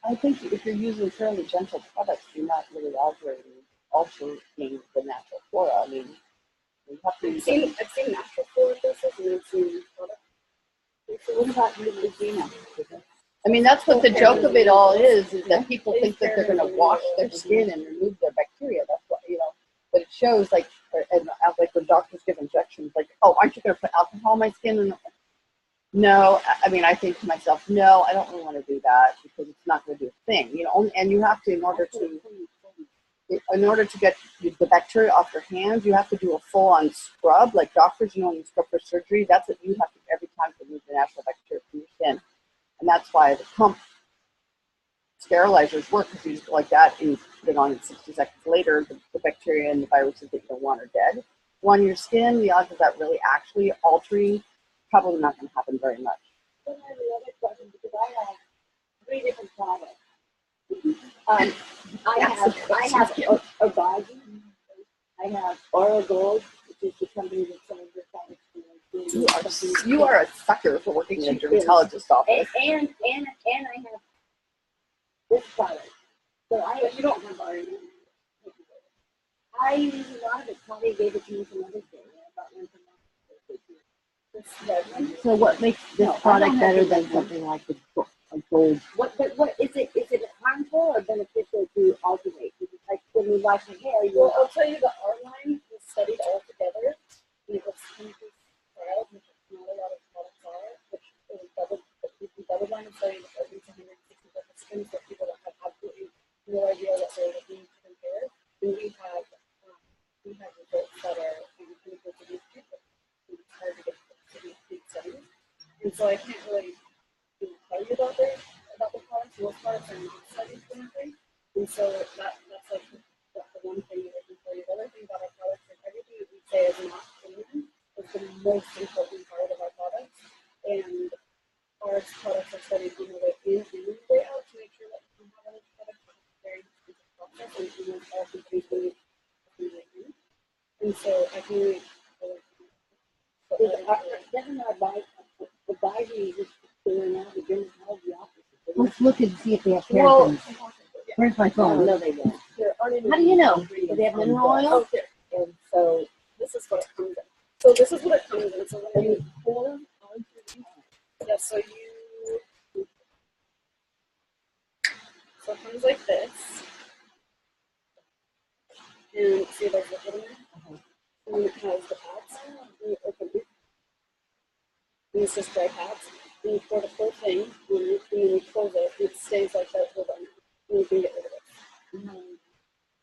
I think if you're using fairly gentle products, you're not really altering the natural flora. I mean, you have to I've seen natural flora cases and I've seen product. So what about Neutrogena? I mean, that's what the joke of it all is that people think that they're going to wash their skin and remove their bacteria. That's what, but it shows like when doctors give injections, like, oh, aren't you going to put alcohol on my skin? And no, I mean, I think to myself, no, I don't really want to do that because it's not going to do a thing, and you have to, in order to get the bacteria off your hands, you have to do a full-on scrub. Like doctors, when you scrub for surgery, that's what you have to every time to remove the natural bacteria from your skin. And that's why the pump sterilizers work, because you just go like that and you put it on, and 60 seconds later, the bacteria and the viruses that you don't want are dead. On your skin, the odds of that really actually altering, probably not going to happen very much. Then I have another question because I have 3 different products. I have Obagi. I have Oral Gold, which is the company that sells your products. You are a sucker for working in a dermatologist's office. And I have this product. So You don't have iron. I use a lot of it. Connie gave it to me from other day. About one So what makes this product better than something like a gold? What is it? Is it harmful or beneficial to alternate? Is it like when you wash your hair? Well, I'll tell you the R line was studied all together. And it was clinical trials, which not a lot of products are, which is double-blind study with at least 160 participants of people that have absolutely no idea what they're looking to compare. And we have results that are clinical to these people. It's hard to get to these studies. And so I can't really tell you about the products. Most products are not studied clinically. And so that's like the one thing that I can tell you. The other thing about our products is everything that we say is not proven is the most important part of our products. And our products are studied on the way in and the way out to make sure that we have other products that are very expensive process and even all companies doing it in. And so I can really doesn't our bike Let's look and see if they have Well, paraffin. Where's my phone? No, they don't. How do you know? Do they have mineral oil? Oh, here. And so this is what it comes in. So this is what it comes in. So when you pour onto these, yeah, so it comes like this. And see there's liquid in there? And then it has the pads. And you open it. And it's just dry pads. And you pour the whole thing on it, and then you close it. And it stays like that for them. And you can get rid of it.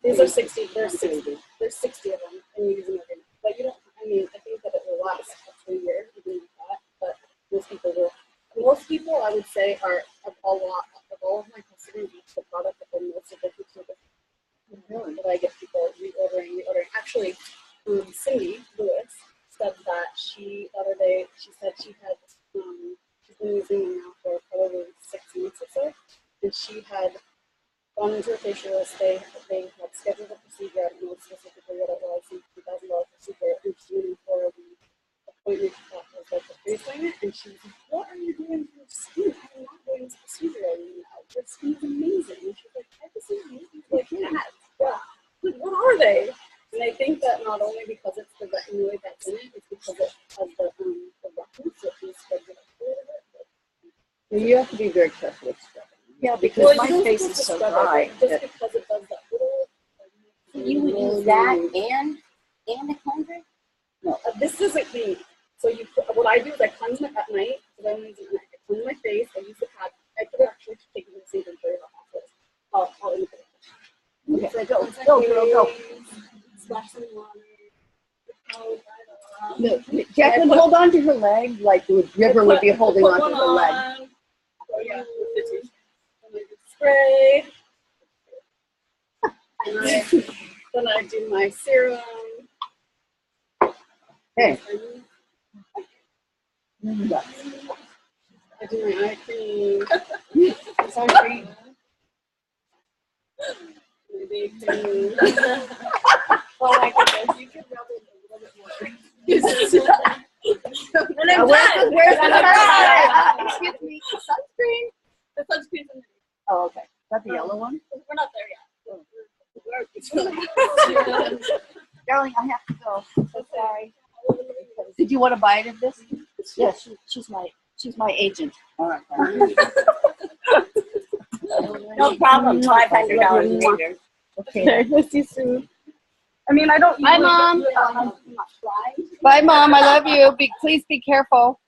These are 60. There's 60. There's 60 of them, and you use them every night. But you don't. I mean, I think that it will last up to a year, even like that. But most people will. Most people, I would say, are of a lot of all of my customers use the product that they're most addicted to. That I get people reordering. Actually, Cindy Lewis said that the other day she said she had she's been using them now for probably 6 months or so, and she had gone into a facialist. They had scheduled a procedure. I don't know specifically what it was, $2,000 procedure, and she went in for the appointment that was like the face appointment, and she was like, "What are you doing to your skin? I'm not doing this procedure anymore. Your skin is amazing." And she's like, "I've seen amazing like that. Yeah. Like, what are they?" And I think that not only because it's the retinoid that's in it, it's because it has the roughness, which is scheduled a little bit. You have to be very careful with scrubbing. Yeah, because Well, my you don't face have is to so scrub dry. it, just because it does that little. You would use that and a cleanser? This isn't clean. So what I do is I cleanse it at night. So then I cleanse my face. I use the pad. I could actually take it to the sink and throw it off afterwards. I'll end it. Okay, So go. Splash some water. No, Jacqueline, hold on to her leg like the river would be holding on to her leg. Oh yeah, with the tissue. And I just spray. Then I do my serum. Hey. I do my eye cream. Sunscreen. My day cream. Oh my goodness, you could rub it a little bit more. And I'm done. Where's the I'm done. Excuse me, sunscreen? The sunscreen's in there. Oh, okay. That's the yellow one? We're not there yet. Darling, I have to go. So sorry. Did you want a bite of this? Yeah, she's my agent. All right. No problem. $500 later. Okay. We'll see you soon. I mean, I don't. Bye, Mom. Bye, Mom. I love you. Please be careful.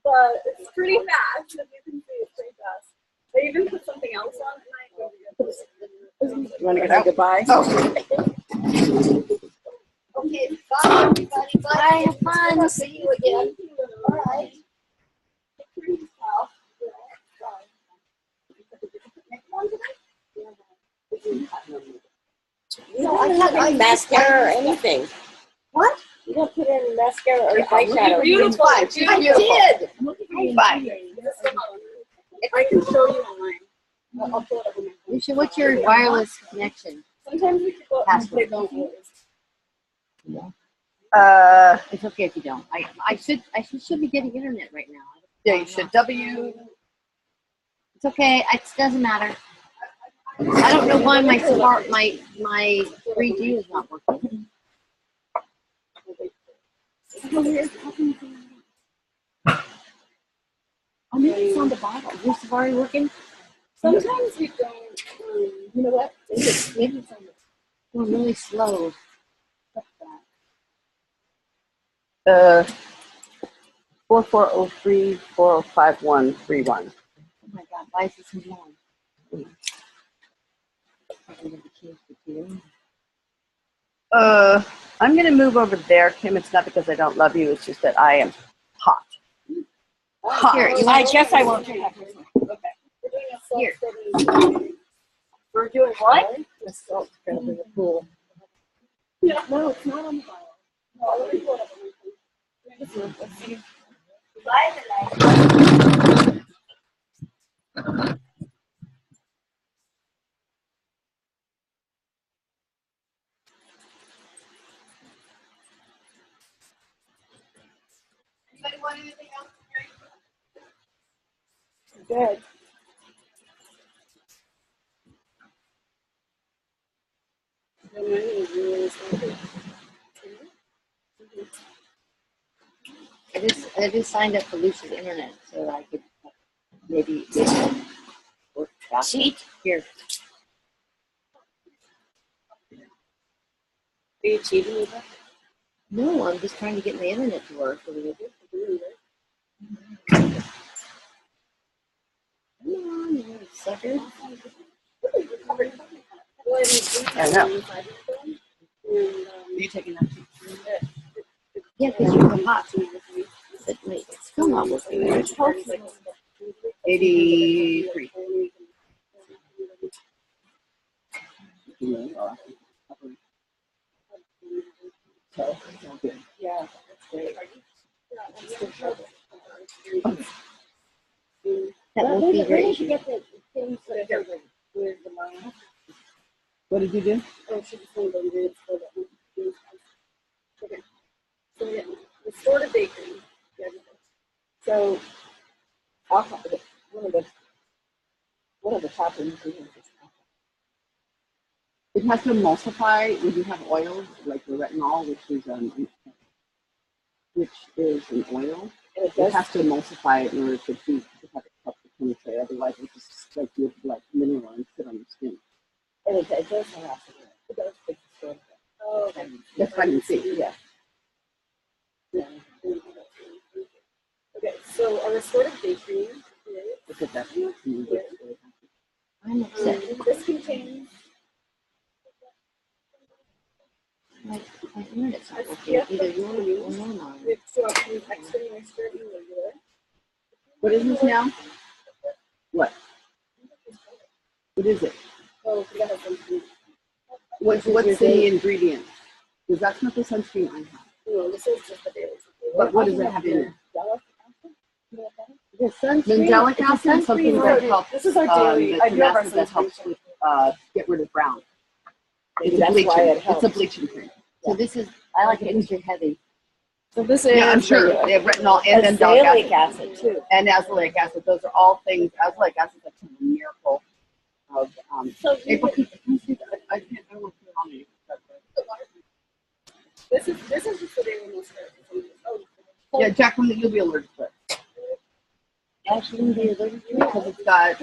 But it's pretty fast. As you can see, it's pretty fast. I even put something else on at night. You want to get out? Goodbye. Oh. Okay, bye, everybody. Bye, have fun. I'll see you again. All right. No, I can't put mascara or anything. What? You don't put in mascara or eyeshadow. Beautiful. I did. Bye. I can show you online. I'll pull it up on my phone. Lucia, what's your wireless connection? Sometimes we people Password. they don't always. It's okay if you don't. I should be getting internet right now. Yeah, you should. It's okay. It doesn't matter. I don't know why my 3G is not working. Oh, maybe it's on the bottom. Is Safari working? Sometimes we don't. You know what? Maybe it's on the. Going really slow. What's that? 4403-405131. Oh my God! Why is this so long? I'm going to move over there, Kim. It's not because I don't love you. It's just that I am hot. Hot. Here, you I guess I won't take that. Okay. We're doing a Here. self-scrubbing. We're doing what? The salt scrub in the pool. Yeah. No, it's not on the file. No, let me pull it up on my phone. Let's see. Anybody want anything else? Good. I just signed up for Lucy's internet so I could maybe work cheat here. Are you cheating with that? No, I'm just trying to get my internet to work. Come on, you sucker. I know. Are you taking that? Yeah, because you're hot. But wait, it's still not working. 83. Yeah, that's great. That won't be very She get the things that are like weird the mind. What did you do? Oh, she just wanted to read for that. Okay. So yeah, restorative bakery. Yeah. So one of the top ingredients is alcohol. It has to emulsify when you have oils like the retinol, which is an oil. And It has to emulsify it in order to have it help to penetrate. Otherwise, it's just like you like mineral and sit on your skin. And it does have acid in it. It does fix the skin. Oh, okay. That's vitamin C. Yeah. Okay, so a restorative bakery is Look at that. I'm upset. this contains My internet's not working. Either yours or mine. so extra moisture and regular. What is this now? What? What is it? Oh, we got something. What's the ingredient? Because that's not the sunscreen I have. No, this is just the daily. But what does it have in it? The sunscreen. Mandelic acid, something that helps. This is our daily. That's I an do have our acid that helps sunscreen. with get rid of brown. Maybe It's a that's bleaching. why it It's helps. a bleaching cream. So this is, I like it extra heavy. So this is Yeah, I'm sure. They have retinol and mandelic azelaic acid. acid too. And azelaic acid. Those are all things. Azelaic acid is like kind of a miracle of So April. Can you see that? I can't. I don't want to put it on you. this is just the daily moisture. Oh, Yeah, Jacqueline, you'll be allergic to it I shouldn't be allergic to it. because it's got.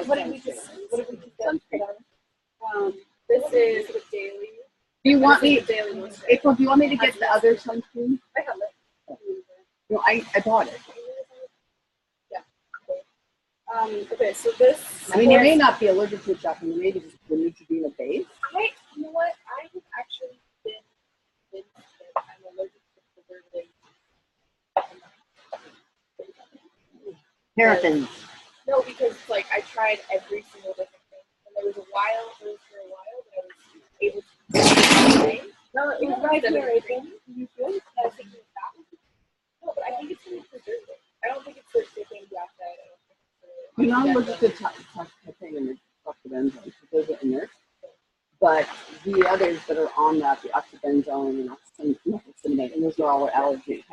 what did we just Sunscreen. This is the daily. Do you want This me, is the daily moisture. April? Do you want me to get the other sunscreen? I have it. No, I bought it. Okay, so this. I mean, you may not be allergic to it, Jacqueline. You may be just the Neutrogena base. You know what? I have actually been I'm allergic to preservatives. Paraffins. No, because like I tried every single different thing, and there was a while that I was able to. No, it was right here, April. You good? I was thinking that was. No, but I think it's really preservative. I don't think it's for shipping black diet. I don't think it's for. You're not allergic to titanium and oxybenzone, so those are in there. But the others that are on that, the oxybenzone and oxycinate, and those are all allergy,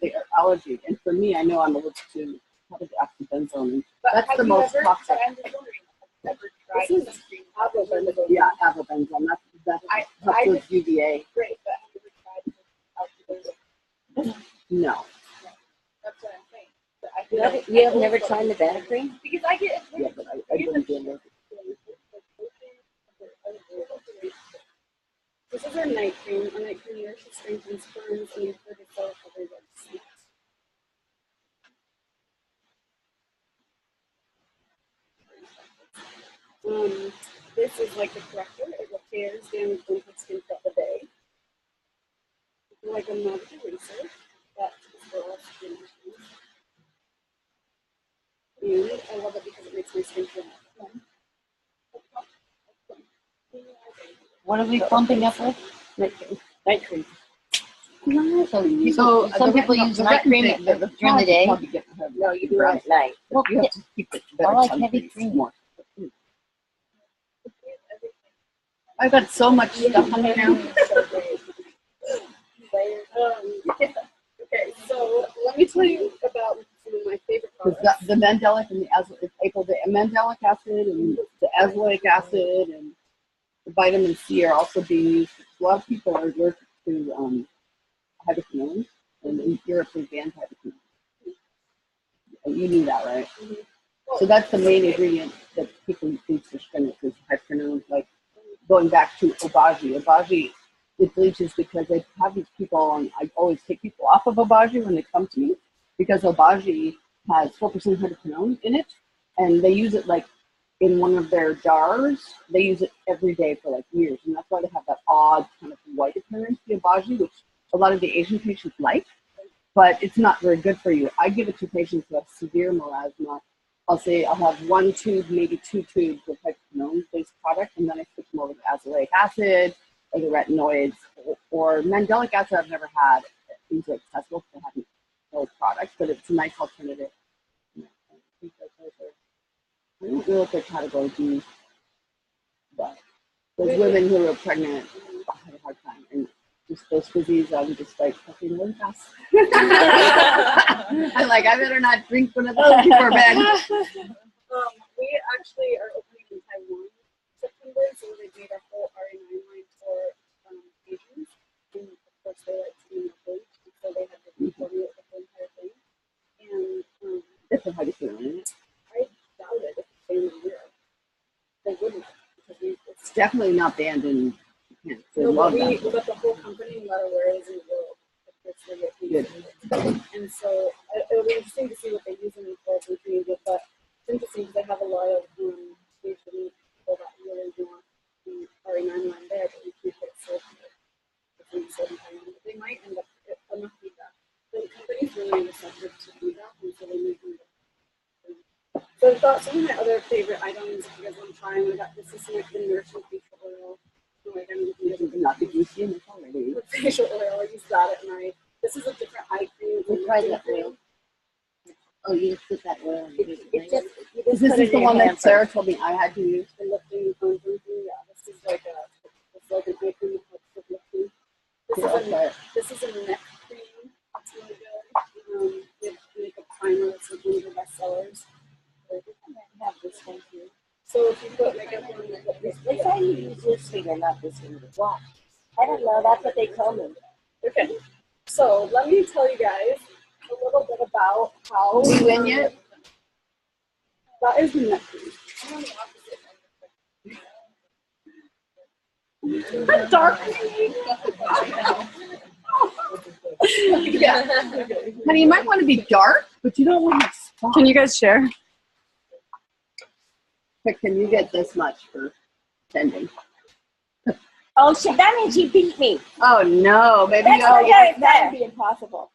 they are allergy. And for me, I know I'm allergic to probably the oxybenzone. That's the most toxic. I'm just wondering, have you ever tried sunscreen? Avobenzone. Yeah, avobenzone. That's helps with UVA. Great, but have you ever tried avobenzone? No. That's what I'm saying. But I feel like You have never tried Nevada cream? because I get Yeah, but I wouldn't be allergic. This is our night cream. Our night cream nourishes, strengthens, firms, and improves cell recovery by sleep. This is like the corrector. It repairs damaged dental skin throughout the day. It's like a magic eraser. That is for all skin issues. And I love it because it makes my skin feel warm. What are we pumping up with? Night cream. So some people use night cream during the day. No, you do it at night. Well, You have to keep it I better. like heavy cream. More. I've got so much stuff on here now. Okay, so let me tell you about some of my favorite Because the mandelic and the mandelic acid and the azelaic acid and the vitamin C are also being used. A lot of people are allergic to hydroquinone, and in Europe they banned hydroquinone. You knew that, right? So that's the main ingredient that people use for spinach is hydroquinone. Like going back to Obagi. Obagi, it bleaches because they have these people on. I always take people off of Obagi when they come to me because Obagi has 4% hydroquinone in it, and they use it like in one of their jars. They use it every day for like years, and that's why they have that odd kind of white appearance, the Obagi, which a lot of the Asian patients like, but it's not very good for you. I give it to patients who have severe melasma. I'll say I'll have 1 tube, maybe 2 tubes of hydroquinone-based product, and then I switch them over to azelaic acid or the retinoids or mandelic acid. I've never had. It seems accessible because I haven't those products, but it's a nice alternative. I think that those are, I don't know if they're category B, but those women who are pregnant have a hard time, and just those fizzies, I'm just like fucking really fast. I'm like, I better not drink one of those before bed. We actually are opening in Taiwan in September, so they made a whole RE9 line for Asians, and of course they like to be bleach, so they had to reformulate the whole entire thing. And That's a hydroquinone, isn't it? I doubt it if it's banned in Europe. They wouldn't, because It's definitely not banned in Japan. So no, love but that. the whole company, no matter where it is in the world, it's really Good. and so it'll be interesting to see what they use in the world and change it, but it's interesting because they have a lot of Asian people that really want the RE9 line there, but we can't get it sold here. They might end up enough feedback. The company's really receptive to feedback, and so they may end up. So I've got some of my other favorite items if you guys want to try. I got this is like the nourishing facial oil. Like Not the juicy in the already. with facial oil, I use that at night. This is a different eye cream. We tried that oil. Oh, you just put that oil in. It just, you This just put is it the in one your that hand Sarah told me I had to use. The lifting, yeah. This is like it's like an eye cream that helps with lifting. This is a neck cream. It's really good. We have makeup primer. It's like one of the best sellers. I have this one too. So if you put makeup on, They say you use this finger, not this finger. Why? I don't know. That's what they told me. okay. So let me tell you guys a little bit about how Are you in yet? that is the neck cream. The dark Yeah. Honey, you might want to be dark, but you don't want to spot. Can you guys share? But can you get this much for sending? Oh, shit, that means you beat me. Oh no, baby. That's Oh, what I That would said. be impossible.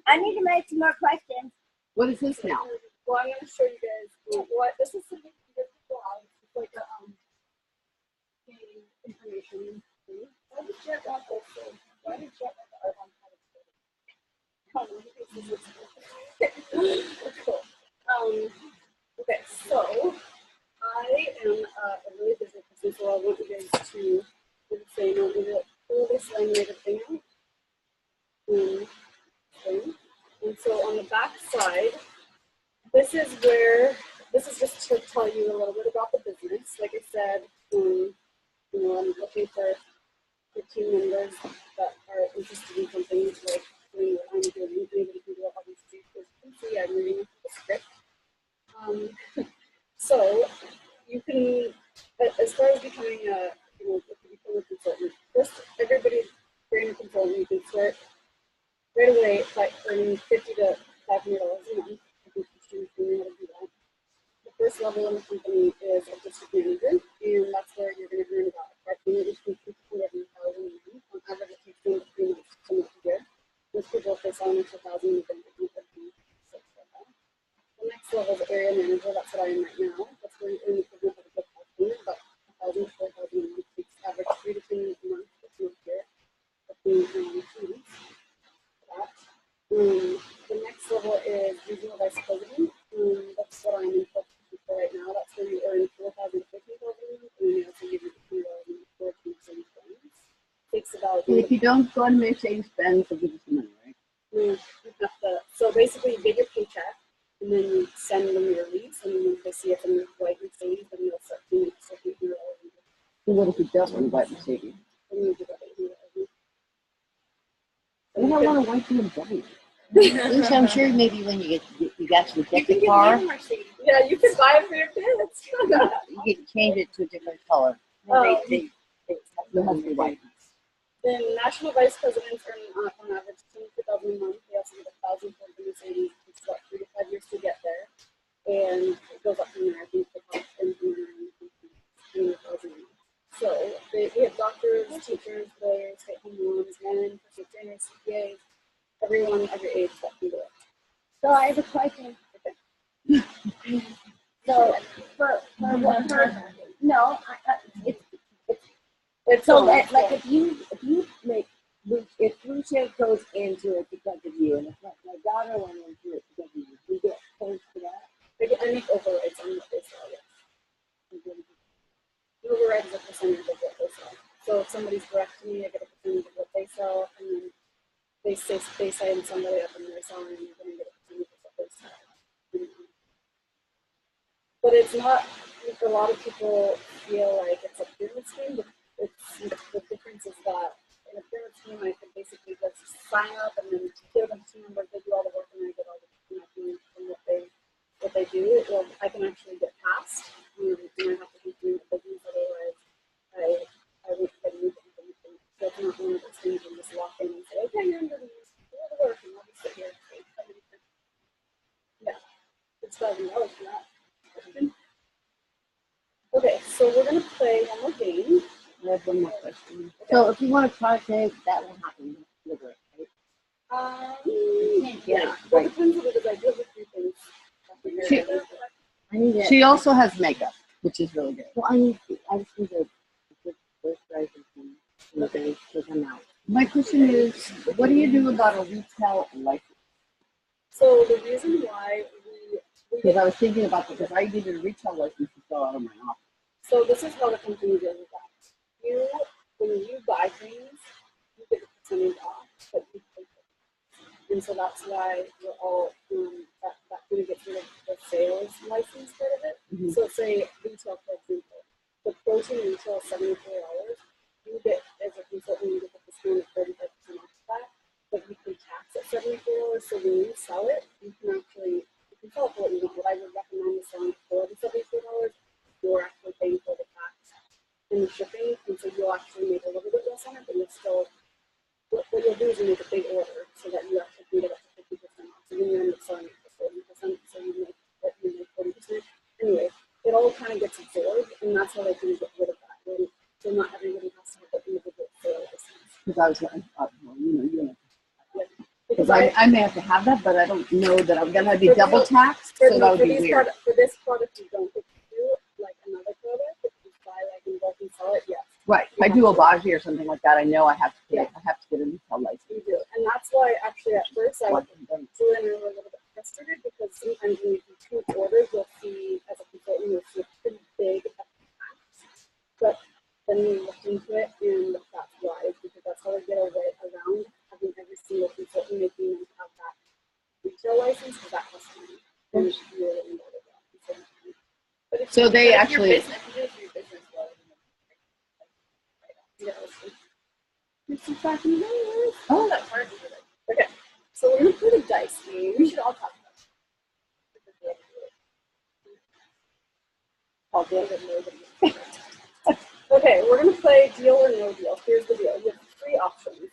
I need to make some more questions. what is this now? Well, I'm going to show you guys what this is. Something you guys can go out. It's like a the information. Why did Jet want this thing? Why did Jet want the art on cool. Okay, so I am a really busy person, so I want you guys to say no to the coolest laminated thing out. And so on the back side, this is just to tell you a little bit about the business. Like I said, I'm looking for team members that are interested in something like doing what I'm doing. Anybody can do it, obviously. As you can see, I'm reading the script. So you can, as far as becoming a consultant, first everybody's being a consultant. You can start right away by earning $50 to $500 a month. I think you should know how to do that. The first level in the company is a district manager, and that's where you're going to earn about approximately $50,000 a month. On average, it takes them 3 months to come up a year. Most people, if they sell an extra $1,000, you can make $50,000. The next level is area manager. That's what I am right now. That's where you earn the equivalent of a customer, about $1,000 to $4,000 a month. It takes average 3 to 10 a month to come up here. The next level is regional vice president. That's what I'm in for right now. That's where you earn $4,000 to $15,000 a month, and you also give you $2,000 for Mercedes Benz. Takes about. And if you don't go to Mercedes Benz, they'll give you some money, right? You have to. So basically, you get your paycheck, and then you send them your leads, and then if they see it's in white Mercedes, then you'll start to your So what if it doesn't white Mercedes? then you do that. I don't want to white BMW. Which I'm sure maybe when you actually get the car, Yeah, you can buy it for your kids. you can change it to a different color. Oh. They It has to be white. Then national vice presidents earn on average $22,000 a month. They also get $1,000 for the Mercedes. It's about 3 to 5 years to get there, and it goes up from there. I think the top engineer $1,000 a month. So we have doctors, teachers, lawyers, stay-at-home moms, men, personal trainers, CPAs, everyone every age that can do it. So I have a question. So for no, It's so all that, like if you make if Lucia goes into it because of you, and if my daughter went into it because of you, we get points for that. I make overrides on what they sell. Yes. The override is a percentage of what they sell. So if somebody's direct to me, I get a percentage of what they sell, and then they sign somebody up and they're selling, and you're going to get a percentage of what they sell. But it's not. A lot of people feel like it's a pyramid scheme, but the difference is that in a pyramid scheme, I can basically just sign up and then give them team members. They do all the work, and I get all the from what they do. Well, I can actually get past, and I have to continue the business. Otherwise, I won't get anything from it. So it's not one of those things you just walk in and say, okay, you're under the work, and I'll just sit here. Yeah, it's $1,000 for that. Okay, so we're gonna play one more game. I have one more question. So if you want to try to say that won't happen, deliver it, right? Yeah. Well, it depends on what it is. I do have a few things. I need it. She also has makeup, which is really good. Well, I just need to get first prize and okay, because I'm out. My question is, what do you do about a retail license? So the reason why we Because I was thinking about that, because I needed a retail license to sell out of my office. so this is how the company deals with that. When you buy things, you get a percentage off, but you pay for it. And so that's why we're all that kind of gets rid of the sales license part of it. Mhm. So say retail, for example, the protein retail is $74. You get as a consultant, you get the discount of 35% off that, but you can tax at $74. So when you sell it, you can sell it for what you want. What I would recommend is selling for the $74. You're actually paying for the tax and the shipping, and so you'll actually make a little bit less on it, but you'll still. What you'll do is you make a big order so that you actually can get up to 50% off. So then you end up selling it for 40%. So you make 40%. Anyway, it all kind of gets absorbed, and that's how they can get rid of that. So not everybody has to have an individual sale license. Because I was like, well, you know. Because Because I may have to have that, but I don't know that I'm going to be double taxed, so that would be weird. For this product, you don't. If you do like another product, if you buy like in bulk and sell it, yes. Right. If I do a Baji or something like that, I know I have to get a retail license. You do. And that's why actually at first I was Right. Julie and I were a little bit frustrated because sometimes when you do 2 orders, you'll see as a consultant, you'll see a pretty big tax. But then we looked into it, and that's why, because that's how we get our way around having every single consultant making them have that retail license, because that costs money. And it's really involved with that. But if So they actually. you do it for your business, well, Oh, that part is really. Okay, so we're gonna play the dice game. We should all talk about it. I'll do it. Okay, we're gonna play deal or no deal. Here's the deal. You have 3 options.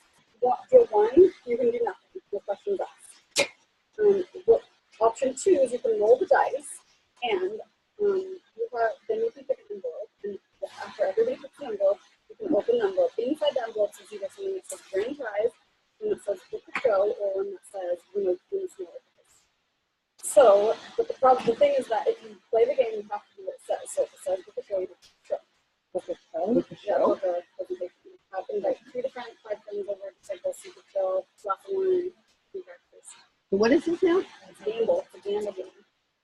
Deal 1, you can do nothing. No questions asked. Option 2 is you can roll the dice, and then you can pick an envelope, and after everybody picks an envelope, you can open the envelope. Inside the envelope is either something that says grand prize, one that says book the show, or one that says win a smaller prize. So, but the thing is that if you play the game, you have to do what it says. So if it says book the show, you have to show. with the show. Book a presentation. Invite 3 different 5 friends over to take a secret show, glass of wine, and breakfast. So what is this now? It's a gamble game.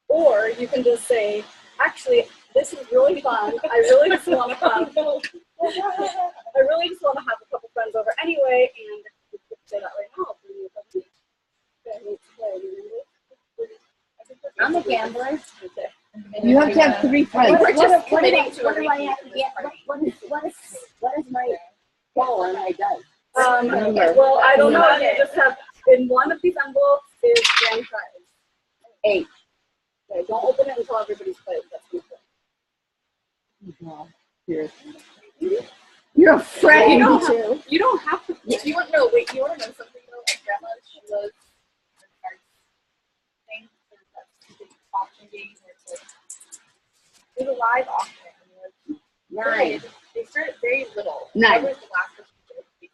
Or you can just say, actually, this is really fun. I really just want to come. I really just want to have a couple friends over anyway, and if you could say that right now, I'll bring you a couple. Okay, let's play. I'm a gambler. You have to have 3 friends. What, We're what, just what, committing do to a I have to repeat get? What is my goal on my dice? Well, I don't know. You just have in one of these envelopes is grand prize. 8. Okay, don't open it until everybody's played. That's good. You're afraid. You don't have to. You want to know? Wait, you want to know something though? My grandma, she was auction games where it's like it was a live auction. And like, 9. they started very little. 9. I was the last person to do it.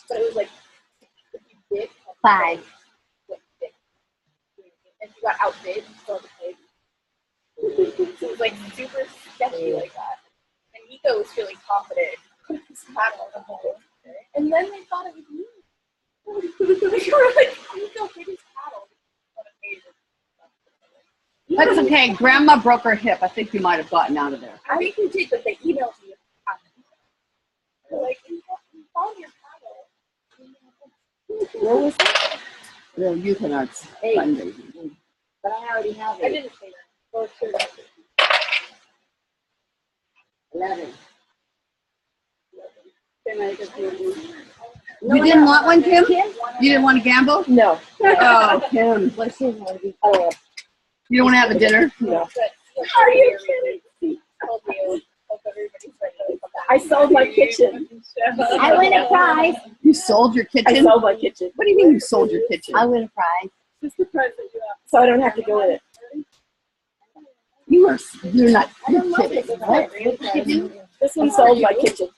But it was like if you bid 5. like bid, and you got outbid, you still had to pay. So it was like super sketchy like that. And Nico was feeling confident. Put his hat on the whole. And then they thought it was me. They were like, Nico hit his paddle. That's okay. Grandma broke her hip. I think you might have gotten out of there. I think you did, but they emailed me. They're like, you found your paddle. What was that? The Youth and Arts 8. fundraising. But I already have I 8. didn't say that. Well, sure. 11. You didn't want one, Kim? Kim? You didn't want to gamble? No. Oh, Kim. What's his name? You don't want to have a dinner? No. Are you kidding? Hope everybody's ready. I sold my kitchen. I win a prize. You sold your I kitchen? sold my kitchen. What do you mean you sold your kitchen? I win a prize. Just the present you have. So I don't have to go in it. You're not, I you're don't know kidding. if it's what? Kitchen? This one sold my kitchen.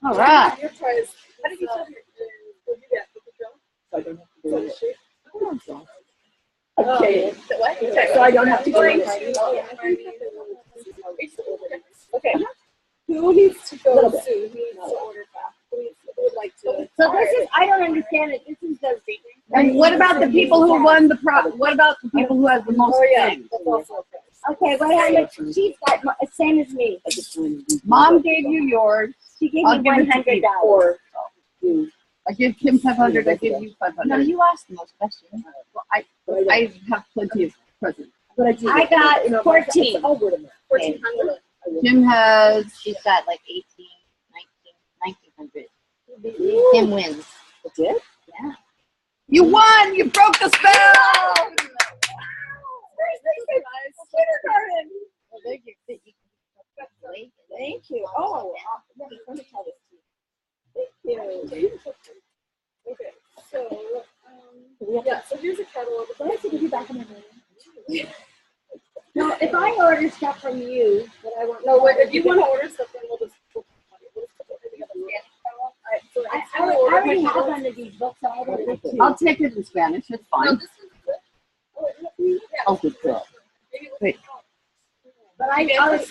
All right. Your prize. How did you sell your? What did you get? So I don't have to So go in the it. shoe? Okay. What? So I don't have to go in it. Okay. Who needs to go Little bit. soon? Who needs to order back? Who would like to? So this is, I don't understand it. This is the. And what about the people who won the what about the people who have the most Oh yeah, things? that's also a prize. Okay, what how much? She's got same as me. Mom gave you yours. She gave I'll me give it to $100. you. I give Kim 500. I give you 500. No, you asked the most questions. Well, I have plenty of presents. I got 14. 1,400. Kim has. She's got like 18, 1900. Kim wins. It did? Yeah. You won! You broke the spell! Kindergarten. Well, there's your wait. Thank you. Oh, let me tell this to you. Thank you. Okay, so yeah, so here's a catalog. What else did you back in the morning? No, if I order stuff from you, But I want no. Wait, if you want to order stuff, then we'll just put it together. Alright, so I already have one of these books. I ordered it too. I'll take it in Spanish. It's No, fine. this is good. Oh, good girl. Wait. But I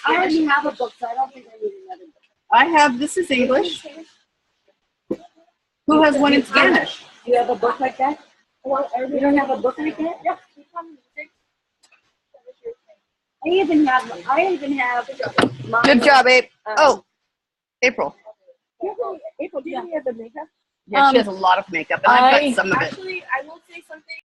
already have a book, so I don't think I need another book. I have. This is English. Who has one in Spanish? Do you have a book like that? You don't have a book like that? Yeah. I even have mine. Good job, Abe. Oh, April. April, do you have the makeup? Yeah, she has a lot of makeup, and I've got some of it. Actually, I will say something.